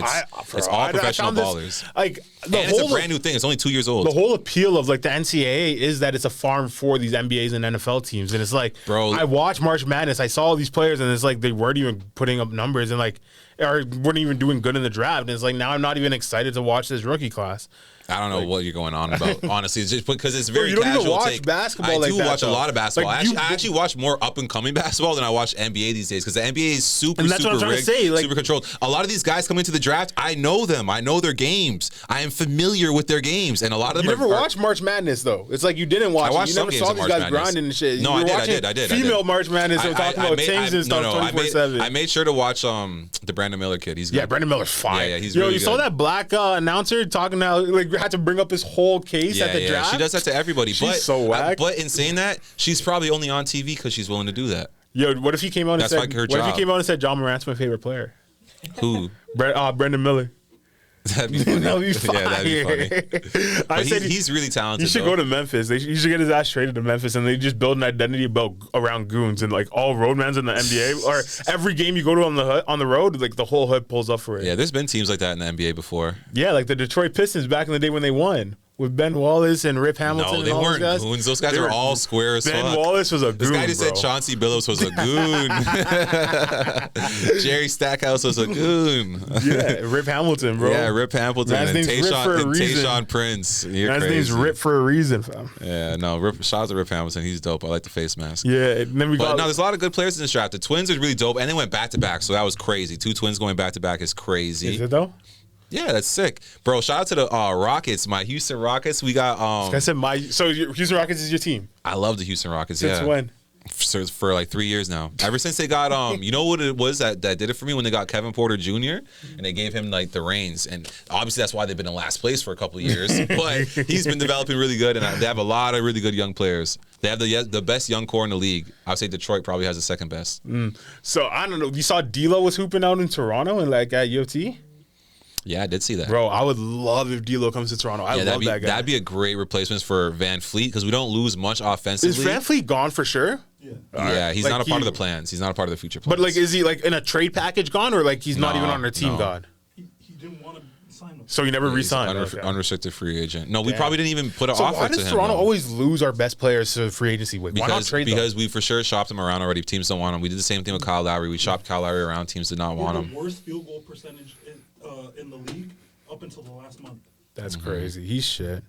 all professional ballers. Like And it's a brand new thing. It's only 2 years old. The whole appeal of like the NCAA is that it's a farm for these NBAs and NFL teams, and it's like, Bro. I watched March Madness. I saw all these players, and it's like they weren't even putting up numbers, and like, or weren't even doing good in the draft. And it's like now I'm not even excited to watch this rookie class. I don't know what you're going on about, honestly. It's just because it's very you don't casual even watch take. basketball I like do that, watch a though. lot of basketball. Like, I actually watch more up and coming basketball than I watch NBA these days because the NBA is super, And that's what super I'm trying to rigged, say, like- super controlled. A lot of these guys come into the draft. I know them. I know their games. I am familiar with their games, and a lot of them. You never watched March Madness though. It's like you didn't watch. I watched You some never games saw of these March guys Madness. grinding and shit. No, You I were did. watching I did. Female March Madness and talking about things and stuff 24/7. I made sure to watch the Brandon Miller kid. He's good. Yeah, Brandon Miller's fine. Yeah, he's Yo, really you saw good. that black announcer talking now, like had to bring up his whole case at the draft. She does that to everybody. She's so whack. But in saying that, she's probably only on TV because she's willing to do that. Yo, what if he came out and That's said? like her What if job. he came out and said John Morant's my favorite player? Who? Brendan Miller. That'd be funny. That'd be fire. Yeah, that'd be funny. I But said he's really talented. he should though. go to Memphis. He should get his ass traded to Memphis, and they just build an identity around goons and like all roadmans in the NBA. Or every game you go to on the road, like the whole hood pulls up for it. Yeah, there's been teams like that in the NBA before. Yeah, like the Detroit Pistons back in the day when they won with Ben Wallace and Rip Hamilton. No, and they all weren't those guys. goons. Those guys They are were- all square as Ben fuck. Wallace was a goon. This guy just bro. said Chauncey Billups was a goon. Jerry Stackhouse was a goon. Yeah, Rip Hamilton, bro. Yeah, Rip Hamilton Man's and name's Rip for a reason. Tayshaun Prince. You're Man's crazy. name's Rip for a reason, fam. Yeah, no, shout out to Rip Hamilton. He's dope. I like the face mask. Yeah, and then we But got no, there's a lot of good players in this draft. The Twins are really dope, and they went back to back, so that was crazy. 2 twins going back to back is crazy. Is it though? Yeah, that's sick, bro. Shout out to the Rockets, my Houston Rockets. We got I said Houston Rockets is your team. I love the Houston Rockets. Since yeah, when? For like 3 years now. Ever since they got you know what it was that did it for me when they got Kevin Porter Jr. and they gave him like the reins, and obviously that's why they've been in last place for a couple of years. But he's been developing really good, and they have a lot of really good young players. They have the best young core in the league. I would say Detroit probably has the second best. So I don't know. You saw D'Lo was hooping out in Toronto and like at UT. Yeah, I did see that. Bro, I would love if D'Lo comes to Toronto. I love that guy. That'd be a great replacement for Van Fleet because we don't lose much offensively. Is Van Fleet gone for sure? Yeah. Yeah, he's Like, not a part of the plans. He's not a part of the future plans. But like, is he like in a trade package gone, or like he's not even on our team no. gone? He didn't want to sign with So you never He's re-signed. Okay. unrestricted free agent. No, we Damn. probably didn't even put an So offer why to does him. Toronto though. always lose our best players to free agency? Why not trade them? Because we for sure shopped him around already. Teams don't want him. We did the same thing with Kyle Lowry. We shopped Kyle Lowry around. Teams did not want him. The worst field goal percentage in the league up until the last month. That's crazy. He's shit.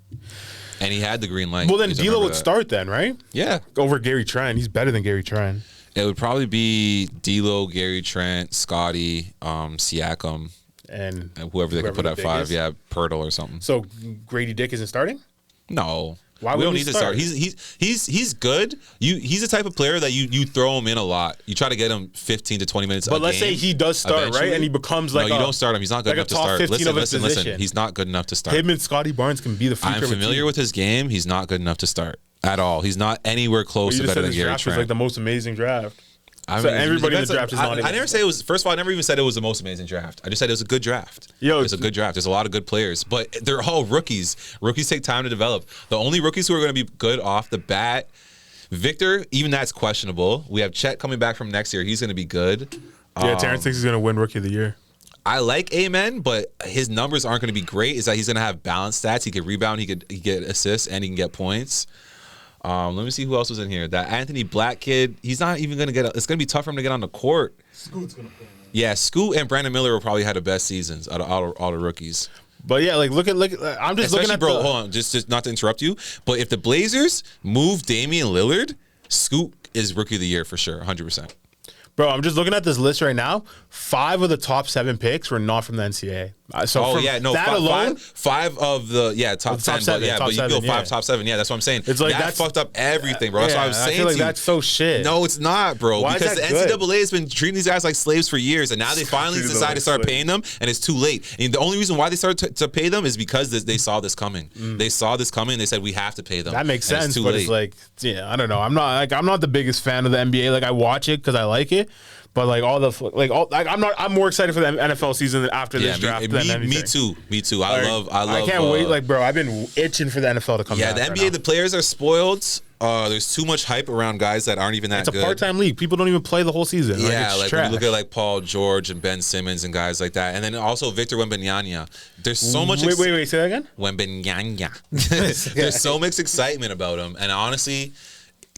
And he had the green light. Well, then Just D'Lo remember would that. start then, right? Yeah. Over Gary Trent. He's better than Gary Trent. It would probably be D'Lo, Gary Trent, Scotty, Siakam, And whoever they could put the at big 5. is. Yeah, Pirtle or something. So Grady Dick isn't starting? No. Why we don't wouldn't need he to start. start? He's good. He's the type of player that you throw him in a lot. You try to get him 15 to 20 minutes. But let's say he does start, right? eventually. And he becomes like no, you don't start him. He's not good like a enough to top start. 15 of his Listen. position. He's not good enough to start. him and Scotty Barnes can be the future I'm of a familiar team. with his game. He's not good enough to start at all. He's not anywhere close You to just better said than this Gary draft was Trent. like the most amazing draft. I So mean, everybody in the depends draft is not I even- never say it was. First of all, I never even said it was the most amazing draft. I just said it was a good draft. Yo, It's a good draft. There's a lot of good players, but they're all rookies. Rookies take time to develop. The only rookies who are going to be good off the bat, Victor, even that's questionable. We have Chet coming back from next year. He's going to be good. Yeah, Terrence thinks he's going to win Rookie of the Year. I like Amen, but his numbers aren't going to be great. Is that he's going to have balanced stats. He could rebound, he get assists, and he can get points. Let me see who else was in here. That Anthony Black kid, he's not even going to get. It's going to be tough for him to get on the court. Scoot's gonna play. Yeah, Scoot and Brandon Miller will probably have the best seasons out of all the rookies. But yeah, like look at I'm just Especially, looking at bro. the, Hold on, just not to interrupt you, but if the Blazers move Damian Lillard, Scoot is Rookie of the Year for sure, 100%. Bro, I'm just looking at this list right now. 5 of the top 7 picks were not from the NCAA. So Oh from yeah, no, that alone, five of the top Of the top 10, seven, but yeah, top but you seven, go 5, yeah. top 7. Yeah, that's what I'm saying. It's like that that's- fucked up everything, bro. That's what I was I saying feel like to you. that's so shit. No, it's not, bro. Why is because the that good? NCAA has been treating these guys like slaves for years, and now they finally Treating them decide like to start slaves. paying them, and it's too late. And the only reason why they started to pay them is because they saw this coming. They saw this coming. And they said we have to pay them. That makes And sense, too but late. it's like, yeah, I don't know. I'm not the biggest fan of the NBA. Like I watch it because I like it, but like I'm more excited for the NFL season than after this draft than anything. Me too. I love. I can't wait. Like, bro, I've been itching for the NFL to come yeah, back. the right NBA, now. the players are spoiled. There's too much hype around guys that aren't even that It's a good. part-time league. People don't even play the whole season. Yeah, it's like trash. when you look at like Paul George and Ben Simmons and guys like that, and then also Victor Wembanyama. There's so much. Wait, say that again. Wembanyama. There's so much excitement about him, and honestly,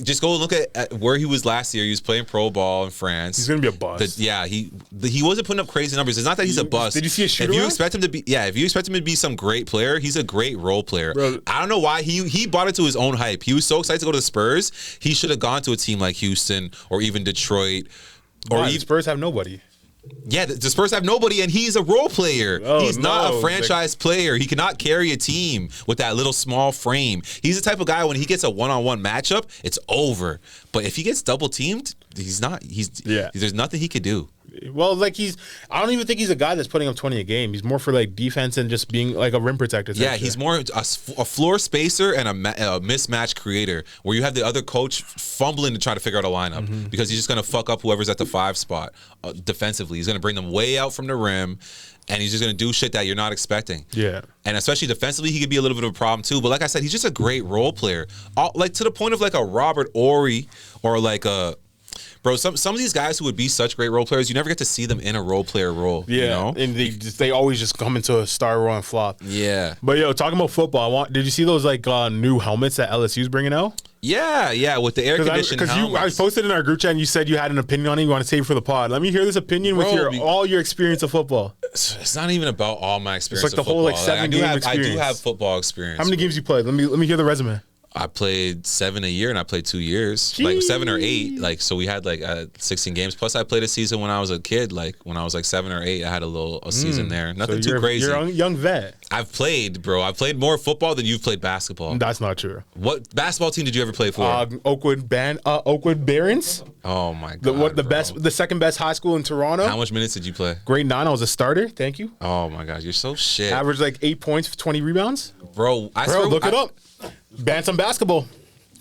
just go look at where he was last year. He was playing pro ball in France. He's gonna be a bust. He wasn't putting up crazy numbers. It's not that he's a bust. Did you see a shoot If you around? expect him to be, if you expect him to be some great player, he's a great role player. Bro. I don't know why he bought into his own hype. He was so excited to go to the Spurs. He should have gone to a team like Houston or even Detroit. Or Why? The even, Spurs have nobody. yeah, the Spurs have nobody, and he's a role player. Oh, He's not no. a franchise player. He cannot carry a team with that little small frame. He's the type of guy when he gets a one-on-one matchup, it's over. But if he gets double teamed, there's nothing he could do. Well, like I don't even think he's a guy that's putting up 20 a game. He's more for like defense and just being like a rim protector. Yeah, he's more a floor spacer and a mismatch creator, where you have the other coach fumbling to try to figure out a lineup because he's just going to fuck up whoever's at the 5 spot defensively. He's going to bring them way out from the rim, and he's just going to do shit that you're not expecting. Yeah. And especially defensively, he could be a little bit of a problem too. But like I said, he's just a great role player. Like to the point of like a Robert Horry or like a... Bro, some of these guys who would be such great role players, you never get to see them in a role player role. Yeah, You know? and they always just come into a star role and flop. Yeah. But yo, talking about football, did you see those like new helmets that LSU's bringing out? Yeah, with the air conditioned Because I helmets. posted in our group chat and you said you had an opinion on it. You want to save it for the pod. Let me hear this opinion with all your experience of football. It's not even about all my experience. It's like the of whole, like, football. 7-game I do experience. have football experience. How many games you played? Let me hear the resume. I played 7 a year, and I played 2 years, like 7 or 8. Like so, we had like 16 games. Plus, I played a season when I was a kid. Like when I was like 7 or 8, I had a season there. Nothing So too crazy. You're a young vet. I've played, bro. I've played more football than you've played basketball. That's not true. What basketball team did you ever play for? Oakwood Barons. Oh my god, The second best high school in Toronto. How much minutes did you play? Grade 9, I was a starter. Thank you. Oh my god, you're so shit, Averaged like 8 points for 20 rebounds. bro. Look it up. Bantam basketball.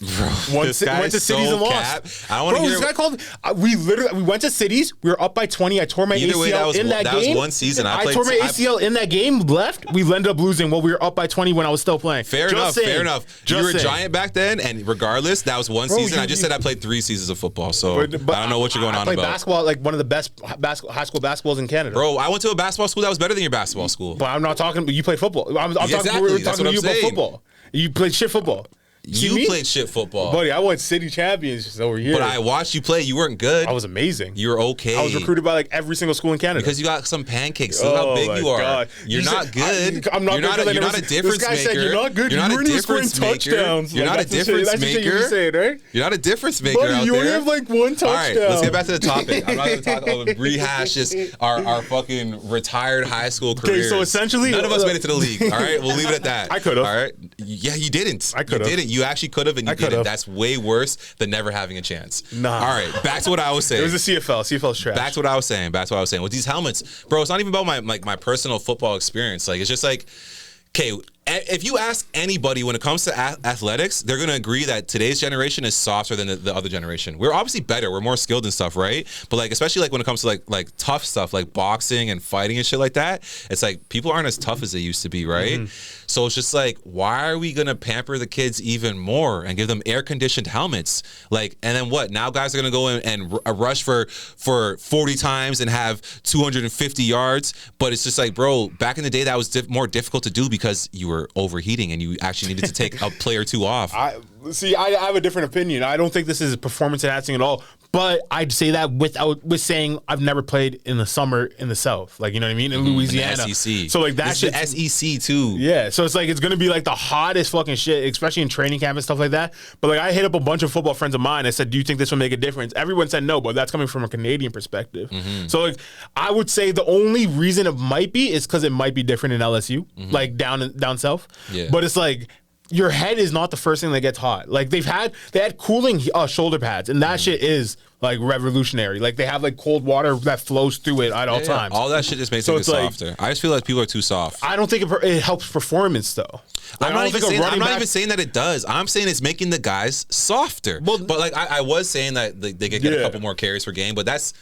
Went This to guy is cities so and lost. cap. I don't want Bro, to this hear. guy called. We went to cities. We were up by 20. I tore my Either ACL way, that was in one- that that was game. one season. I played- tore my ACL in that game. Left. We ended up losing while we were up by 20 when I was still playing. Fair Just enough. saying. Fair enough. You Just were a saying. giant back then, and regardless, that was one Bro, season. you- I just said I played 3 seasons of football, so But I don't know what you're going I on played about. basketball, like one of the best high school basketballs in Canada. Bro, I went to a basketball school that was better than your basketball school. But I'm not talking. But you play football. I'm talking. Exactly, We're that's talking what to you I'm about saying. football. You played shit football. See You me? played shit football. buddy. I won city champions over here. But I watched you play. You weren't good. I was amazing. You were okay. I was recruited by like every single school in Canada. because you got some pancakes. Look how Oh big my you are. God. You're You not said- good. I'm not you're good. not. 'cause I You're never- not a difference This guy maker. said you're not good. You're not you a weren't even scoring difference maker. touchdowns. You're Like, not a that's the shit- difference that's the shit you maker. were saying, right? You're not a difference maker Buddy, out you there. only have like one touchdown. All right, let's get back to the topic. I'm not going to talk rehash just our fucking retired high school careers. so essentially- none of us made it to the league. All right, we'll leave it at that. I could've. All right, yeah, you didn't. I could've. You didn't. You actually could have, and you I could've. didn't. That's way worse than never having a chance. Nah. All right, back to what I was saying. It was a CFL. CFL's trash. Back to what I was saying. With these helmets, bro, it's not even about my personal football experience. Like, it's just like, okay, if you ask anybody when it comes to athletics, they're gonna agree that today's generation is softer than the other generation. We're obviously better. We're more skilled and stuff, right? But like, especially like when it comes to like tough stuff, like boxing and fighting and shit like that, it's like people aren't as tough as they used to be, right? So it's just like, why are we gonna pamper the kids even more and give them air conditioned helmets? Like, and then what? Now guys are gonna go in and rush for 40 times and have 250 yards. But it's just like, bro, back in the day that was more difficult to do because you were overheating and you actually needed to take a play or two off. I have a different opinion. I don't think this is performance enhancing at all. But I'd say that with saying I've never played in the summer in the South, like, you know what I mean, in Louisiana. In the SEC. So like that This shit. is the SEC too. Yeah, so it's like it's gonna be like the hottest fucking shit, especially in training camp and stuff like that. But like I hit up a bunch of football friends of mine. I said, "Do you think this will make a difference?" Everyone said no, but that's coming from a Canadian perspective. So like I would say the only reason it might be is because it might be different in LSU, like down south. Yeah. But it's like your head is not the first thing that gets hot. Like they had cooling shoulder pads, and that shit is like revolutionary. Like they have like cold water that flows through it at all times. All that shit just makes So it it's like- softer. I just feel like people are too soft. I don't think it helps performance though. Like, I'm not, I don't even think a saying, I'm running not back- even saying that it does. I'm saying it's making the guys softer. Well- but like I was saying that they could get a Yeah. couple more carries per game, but that's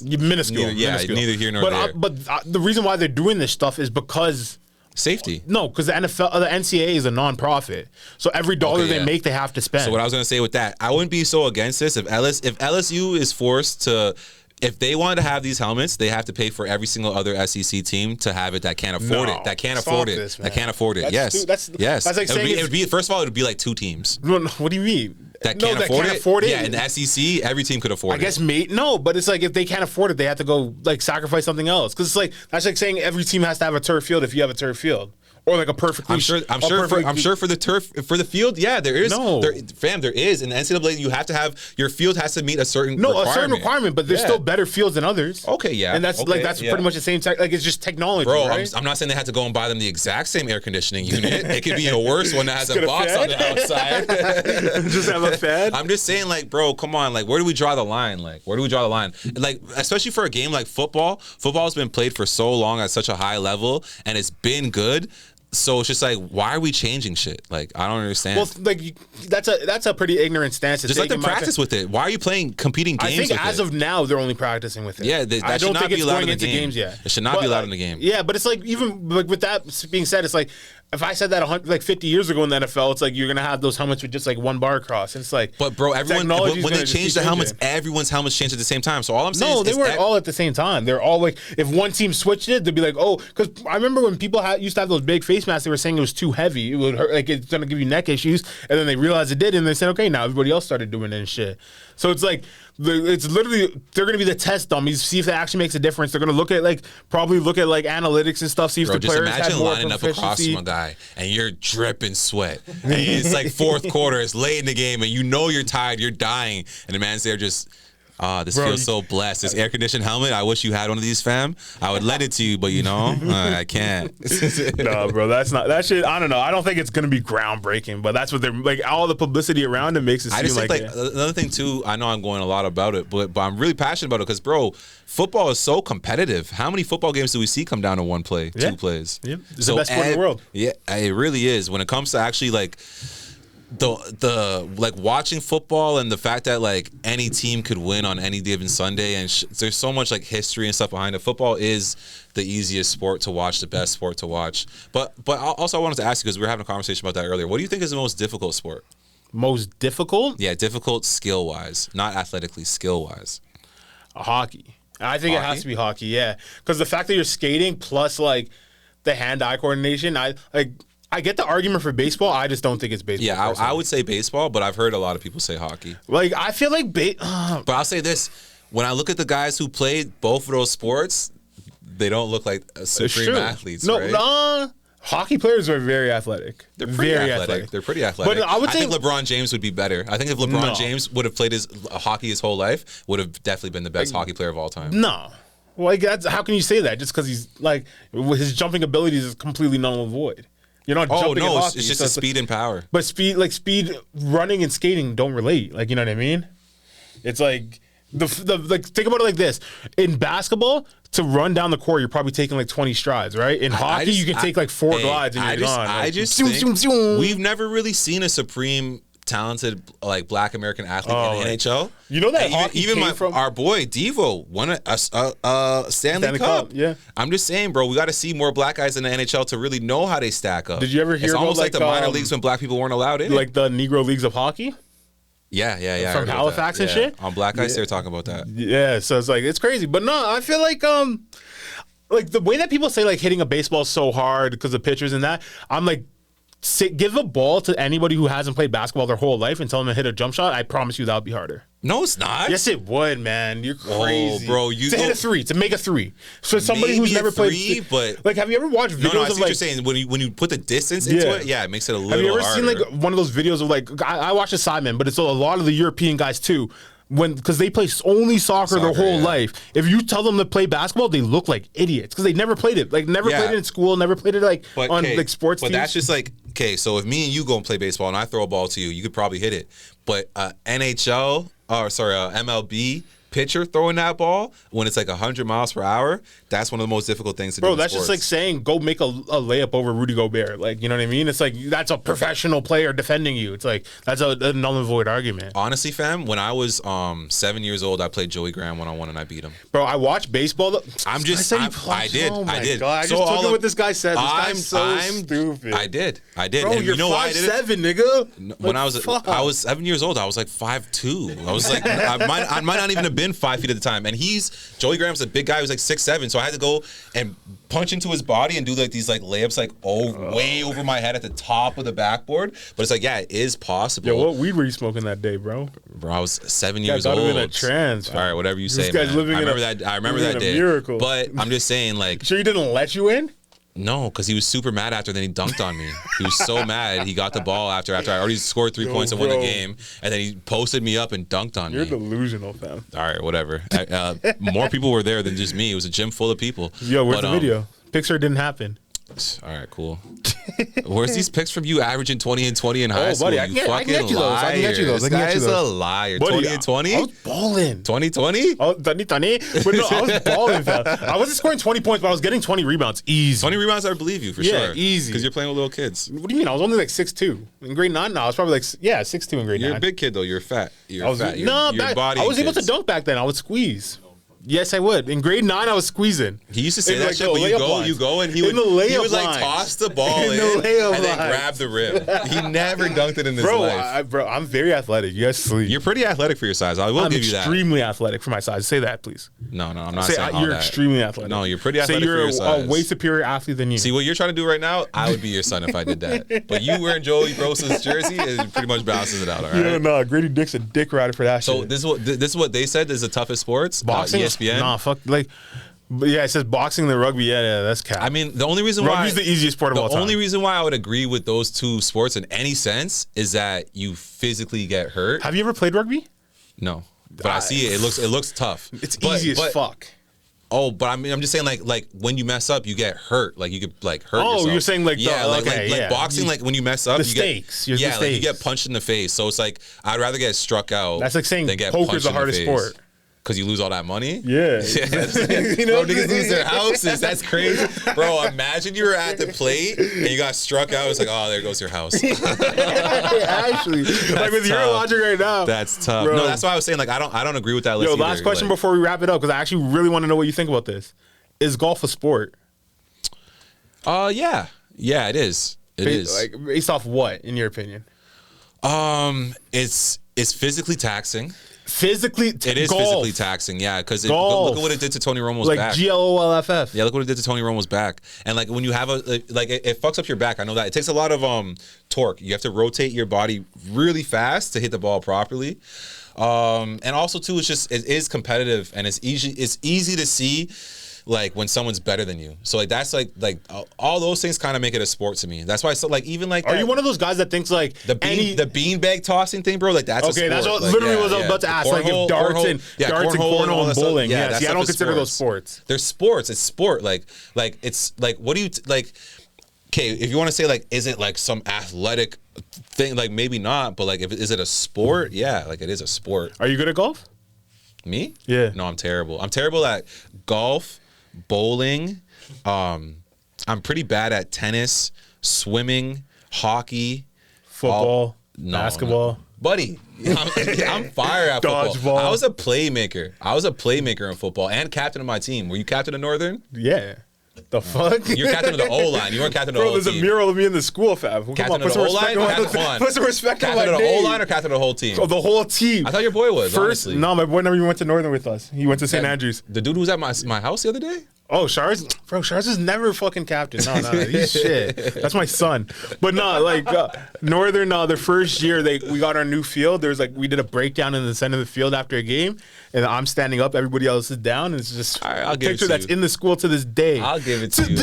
minuscule. Neither, neither here nor but, there. But the reason why they're doing this stuff is because Safety. no, because the NFL, the NCAA is a non-profit, so every dollar Okay, they yeah. make, they have to spend. So what I was gonna say with that, I wouldn't be so against this if LSU is forced to. If they wanted to have these helmets, they have to pay for every single other SEC team to have it that can't afford No. it. That can't Stop afford it. this, That man. can't afford it. That's Yes. too- that's- yes. that's like it would saying be, it's- it would be first of all, it would be like 2 teams no, what do you mean? that No, can't afford it. Yeah, in the SEC, every team could afford I it. guess no, but it's like if they can't afford it, they have to go like sacrifice something else. Because it's like that's like saying every team has to have a turf field if you have a turf field. Or like a perfectly. I'm sure for the turf for the field, yeah, there is. No. There is. In the NCAA, you have to have your field has to meet a certain requirement. a certain requirement, but there's Yeah. still better fields than others. Okay, yeah. and that's Okay, that's yeah. pretty much the same. Like it's just technology, Bro, right? I'm not saying they had to go and buy them the exact same air conditioning unit. It could be a worse one that has a Get a box fan? on the outside. Just have a fan. I'm just saying, like, bro, come on. Like, where do we draw the line? Like, where do we draw the line? Like, especially for a game like football. Football's been played for so long at such a high level, and it's been good. So it's just like, why are we changing shit? Like, I don't understand. Well, like that's a pretty ignorant stance. To just let take them in my practice with it. Why are you playing competing I games? think with as it? of now, they're only practicing with it. Yeah, that I should don't not think be it's allowed going in the into game. games yet. It should not be allowed in the game. Yeah, but it's like even like with that being said, it's like if I said that like 50 years ago in the NFL, it's like you're gonna have those helmets with just like one bar across. And it's like, But bro, everyone technology's when they gonna just changed keep the helmets, changing. everyone's helmets changed at the same time. So all I'm saying No, is they weren't that- all at the same time. They're all like, if one team switched it, they'd be like, oh, because I remember when people used to have those big face masks, they were saying it was too heavy. It would hurt, like it's gonna give you neck issues. And then they realized it did, and they said, okay, now everybody else started doing it and shit. So it's like, it's literally they're gonna be the test dummies, see if it actually makes a difference. They're gonna look at probably look at analytics and stuff, see if Bro, the just players had imagine more lining up across proficiency. from a guy and you're dripping sweat. And it's like fourth quarter, it's late in the game, and you know you're tired, you're dying, and the man's there just, this Bro, feels so blessed. This air conditioned helmet, I wish you had one of these, fam. I would lend it to you, but I can't. No, bro, that's not that shit. I don't know. I don't think it's gonna be groundbreaking, but that's what they're like. All the publicity around it makes it I seem just think like like another thing too. I know I'm going a lot about it, but I'm really passionate about it because, bro, football is so competitive. How many football games do we see come down to one play, Yeah. two plays? Yeah. It's the best sport in the world. Yeah, it really is. When it comes to actually like the like watching football and the fact that like any team could win on any given Sunday, and there's so much like history and stuff behind it. Football is the easiest sport to watch, the best sport to watch. But also I wanted to ask you, because we were having a conversation about that earlier. What do you think is the most difficult sport? Most difficult? Yeah, difficult skill wise, not athletically, skill wise. Hockey. I think it has to be hockey. Yeah, because the fact that you're skating plus like the hand-eye coordination, I get the argument for baseball. I just don't think it's baseball. Yeah, I would say baseball, but I've heard a lot of people say hockey. Like, I feel like but I'll say this: when I look at the guys who played both of those sports, they don't look like supreme athletes. No, right? Hockey players are very athletic. They're pretty athletic. They're pretty athletic. But I think LeBron James would be better. I think if LeBron James would have played his hockey his whole life, would have definitely been the best hockey player of all time. No. Like, how can you say that? Just because he's like, his jumping abilities is completely null and void. You're not jumping in hockey. It's just speed and power. But speed, running and skating don't relate. Like, you know what I mean? It's like, like, think about it like this. In basketball, to run down the court, you're probably taking like 20 strides, right? In hockey, you can take like 4 glides and you're gone. I just think we've never really seen a supreme talented like Black American athlete in the NHL. You know that our boy Devo won a Stanley Cup. Yeah, I'm just saying, bro, we got to see more Black guys in the NHL to really know how they stack up. Did you ever hear it's about almost like the minor leagues when Black people weren't allowed in? Like the Negro Leagues of hockey? Yeah. From Halifax and shit? On Black Ice, they were talking about that. Yeah, so it's like, it's crazy. But no, I feel like the way that people say like hitting a baseball so hard because of pitchers and that, I'm like, give a ball to anybody who hasn't played basketball their whole life and tell them to hit a jump shot. I promise you that would be harder. No, it's not. Yes, it would, man. You're crazy, bro. Hit a three, to make a three. So somebody who's never played, but like, have you ever watched videos I see of what like you're saying when you put the distance into it? Yeah, it makes it a little harder. Have you ever seen like one of those videos of like I watched Assignment, but it's a lot of the European guys too. Because they play only soccer their whole life. If you tell them to play basketball, they look like idiots because they never played it. Like, never played it in school, never played it like on like sports teams. But that's just like, okay, so if me and you go and play baseball and I throw a ball to you, you could probably hit it. But MLB pitcher throwing that ball when it's like 100 miles per hour, that's one of the most difficult things to do. Bro, that's just like saying go make a layup over Rudy Gobert. Like, you know what I mean? It's like, that's a professional player defending you. It's like, that's a null and void argument. Honestly, fam, when I was 7 years old, I played Joey Graham one-on-one and I beat him. Bro, I watched baseball. I did. Oh I did. God, I just took what this guy said. This guy's so stupid. I did. Bro, and you're you know why I did 5'7", nigga. When I was 7 years old, I was like 5'2". I was like, I might not even have been 5 feet at the time. And Joey Graham's a big guy who's like 6'7", so I had to go and punch into his body and do like these like layups like way over my head at the top of the backboard. But it's like, yeah, it is possible. Yo, what weed were you smoking that day, bro? Bro, I was 7 years old. In a trance. All right, whatever you say, this guy's man. living I remember that day. Miracle. But I'm just saying, like, sure he didn't let you in? No, because he was super mad after. Then he dunked on me. He was so mad. He got the ball after I already scored 3 points and won the game, and then he posted me up and dunked on me. You're delusional, fam. All right, whatever. More people were there than just me. It was a gym full of people. Yo, where's the video? Picture didn't happen. All right, cool. Where's these pics from you averaging 20 and 20 in high school? Buddy, you fucking liar. I can get you those. This guy's a liar. Buddy, 20 and 20? I was balling. 2020? Oh, 2020. But no, I was balling, fam. I wasn't scoring 20 points, but I was getting 20 rebounds. Easy. 20 rebounds, I believe you, for sure. Yeah, easy. Because you're playing with little kids. What do you mean? I was only like 6'2". In grade 9, no, I was probably like, 6'2" in grade 9. You're a big kid, though. You're fat. You're fat. I was able to dunk back then. I would squeeze. Yes, I would. In grade 9, I was squeezing. He used to say that shit, but you go, and he would like toss the ball in and then grab the rim. He never dunked it in his life. Bro, I'm very athletic. You guys sleep. You're pretty athletic for your size. I will give you that. I'm extremely athletic for my size. Say that, please. No, I'm not saying all you're that. extremely athletic. No, you're pretty athletic for your size. Say you're a way superior athlete than you. See, what you're trying to do right now, I would be your son if I did that. But you wearing Joey Gross's jersey, it pretty much balances it out, all right? Yeah, no, Grady Dick's a dick rider for that shit. So this is what they said is the toughest sports? Boxing? ESPN? Nah, fuck. Like, yeah, it says boxing and rugby. Yeah, that's cap. I mean, the only reason why rugby's the easiest sport of all time. The only reason why I would agree with those two sports in any sense is that you physically get hurt. Have you ever played rugby? No, but I see it. It looks tough. It's easy as fuck. Oh, but I mean, I'm just saying, like when you mess up, you get hurt. Like you could like hurt yourself. Oh, you're saying like like boxing. Like when you mess up, the stakes. Like you get punched in the face. So it's like I'd rather get struck out. That's like saying than get poker's the hardest sport. Because you lose all that money? Yeah. You know, niggas lose their houses. That's crazy. Bro, imagine you were at the plate and you got struck out. It's like, oh, there goes your house. Actually, like with your tough. logic right now. That's tough. Bro. No, that's why I was saying, like, I don't agree with that list. Yo, either. last question Like, before we wrap it up, because I actually really want to know what you think about this. Is golf a sport? yeah. Yeah, it is. It is. Like, based off what, in your opinion? It's physically taxing. It is Golf. Physically taxing, yeah. Because look at what it did to Tony Romo's like back. GLOLFF. Yeah, look what it did to Tony Romo's back. And like when you have it fucks up your back. I know that it takes a lot of torque. You have to rotate your body really fast to hit the ball properly. And also too, it is competitive and it's easy to see. Like when someone's better than you, so like that's like all those things kind of make it a sport to me. That's why even like Are you one of those guys that thinks like the beanbag tossing thing, bro? Like that's okay? A sport. That's what like, literally was I was about to ask. Like if darts and cornhole and bowling. Yeah, see, I don't consider those sports. They're sports. It's sport. Like it's like what do you like? Okay, if you want to say like, is it like some athletic thing? Like maybe not, but like is it a sport? Yeah, like it is a sport. Are you good at golf? Me? Yeah. No, I'm terrible. I'm terrible at golf. Bowling, I'm pretty bad at tennis, swimming, hockey, football, basketball. No. Buddy, I'm fire at football. Dodgeball. I was a playmaker. In football and captain of my team. Were you captain of Northern? Yeah. The fuck? You're captain of the O-line. You weren't captain of the whole team. Bro, there's a mural of me in the school, fam. Captain of the O-line? Put some respect on my Captain of the name. O-line or captain of the whole team? Oh, the whole team. I thought your boy was, honestly. No, my boy never even went to Northern with us. He went to St. Andrews. The dude who was at my house the other day? Oh, Shars? Bro, Shars is never fucking captain. No, he's shit. That's my son. But no, like, Northern, the first year we got our new field, there was like, we did a breakdown in the center of the field after a game, and I'm standing up, everybody else is down, and it's just all right, I'll a give picture it to that's you. in the school to this day. I'll give it to you.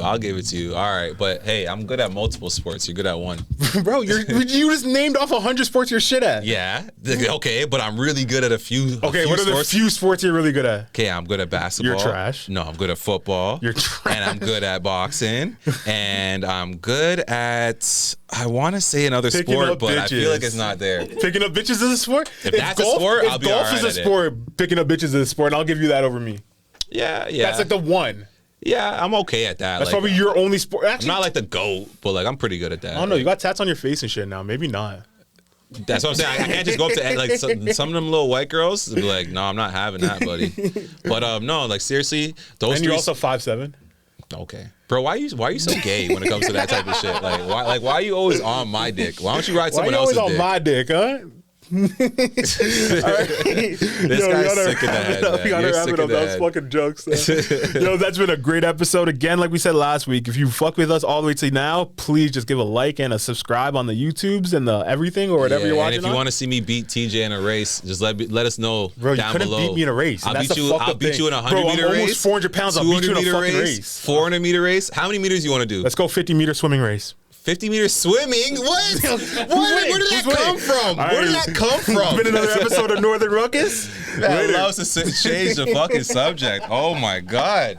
I'll give it to you. All right, but hey, I'm good at multiple sports. You're good at one. Bro, you just named off 100 sports you're shit at. Yeah. Okay, but I'm really good at a few. Okay, what are the few sports you're really good at? Okay, I'm good at basketball. You're trash. No, I'm good at football. You're trash. And I'm good at boxing. And I'm good at, I want to say another Picking sport, up but I feel bitches. like it's not there. Picking up bitches is a sport? If that's a sport, I'll be golf all right is a at it. sport, picking up bitches is a sport, and I'll give you that over me. Yeah. That's like the one. Yeah, I'm okay at that. That's like, probably your only sport. Actually, I'm not like the GOAT, but like I'm pretty good at that. I don't know. You got tats on your face and shit now. Maybe not. That's what I'm saying. I can't just go up to like some of them little white girls and be like, no, I'm not having that, buddy. But no, like seriously, those And you're also 5'7". Okay, bro, why are you so gay when it comes to that type of shit? Why are you always on my dick? Why don't you ride someone else's dick? Why you always on my dick, huh? This guy's sick in the head, man. We gotta You're wrap sick it in up. the That was head. fucking jokes. Yo, that's been a great episode. Again, like we said last week, if you fuck with us all the way to now, please just give a like and a subscribe on the YouTubes and the everything or whatever you're watching. And if you want to see me beat TJ in a race, just let us know. Bro, you down couldn't below. beat me in a race. I'll That's beat the you. fucked I'll up beat you in a thing. 100-meter I'm race. almost 400 pounds. I'll beat you in a 200-meter fucking race. 400-meter race. How many meters you want to do? Let's go 50-meter swimming race. 50-meter swimming? What? Where did that come from? Where did that come from? It's been another episode of Northern Ruckus. Man loves to change the fucking subject. Oh my God.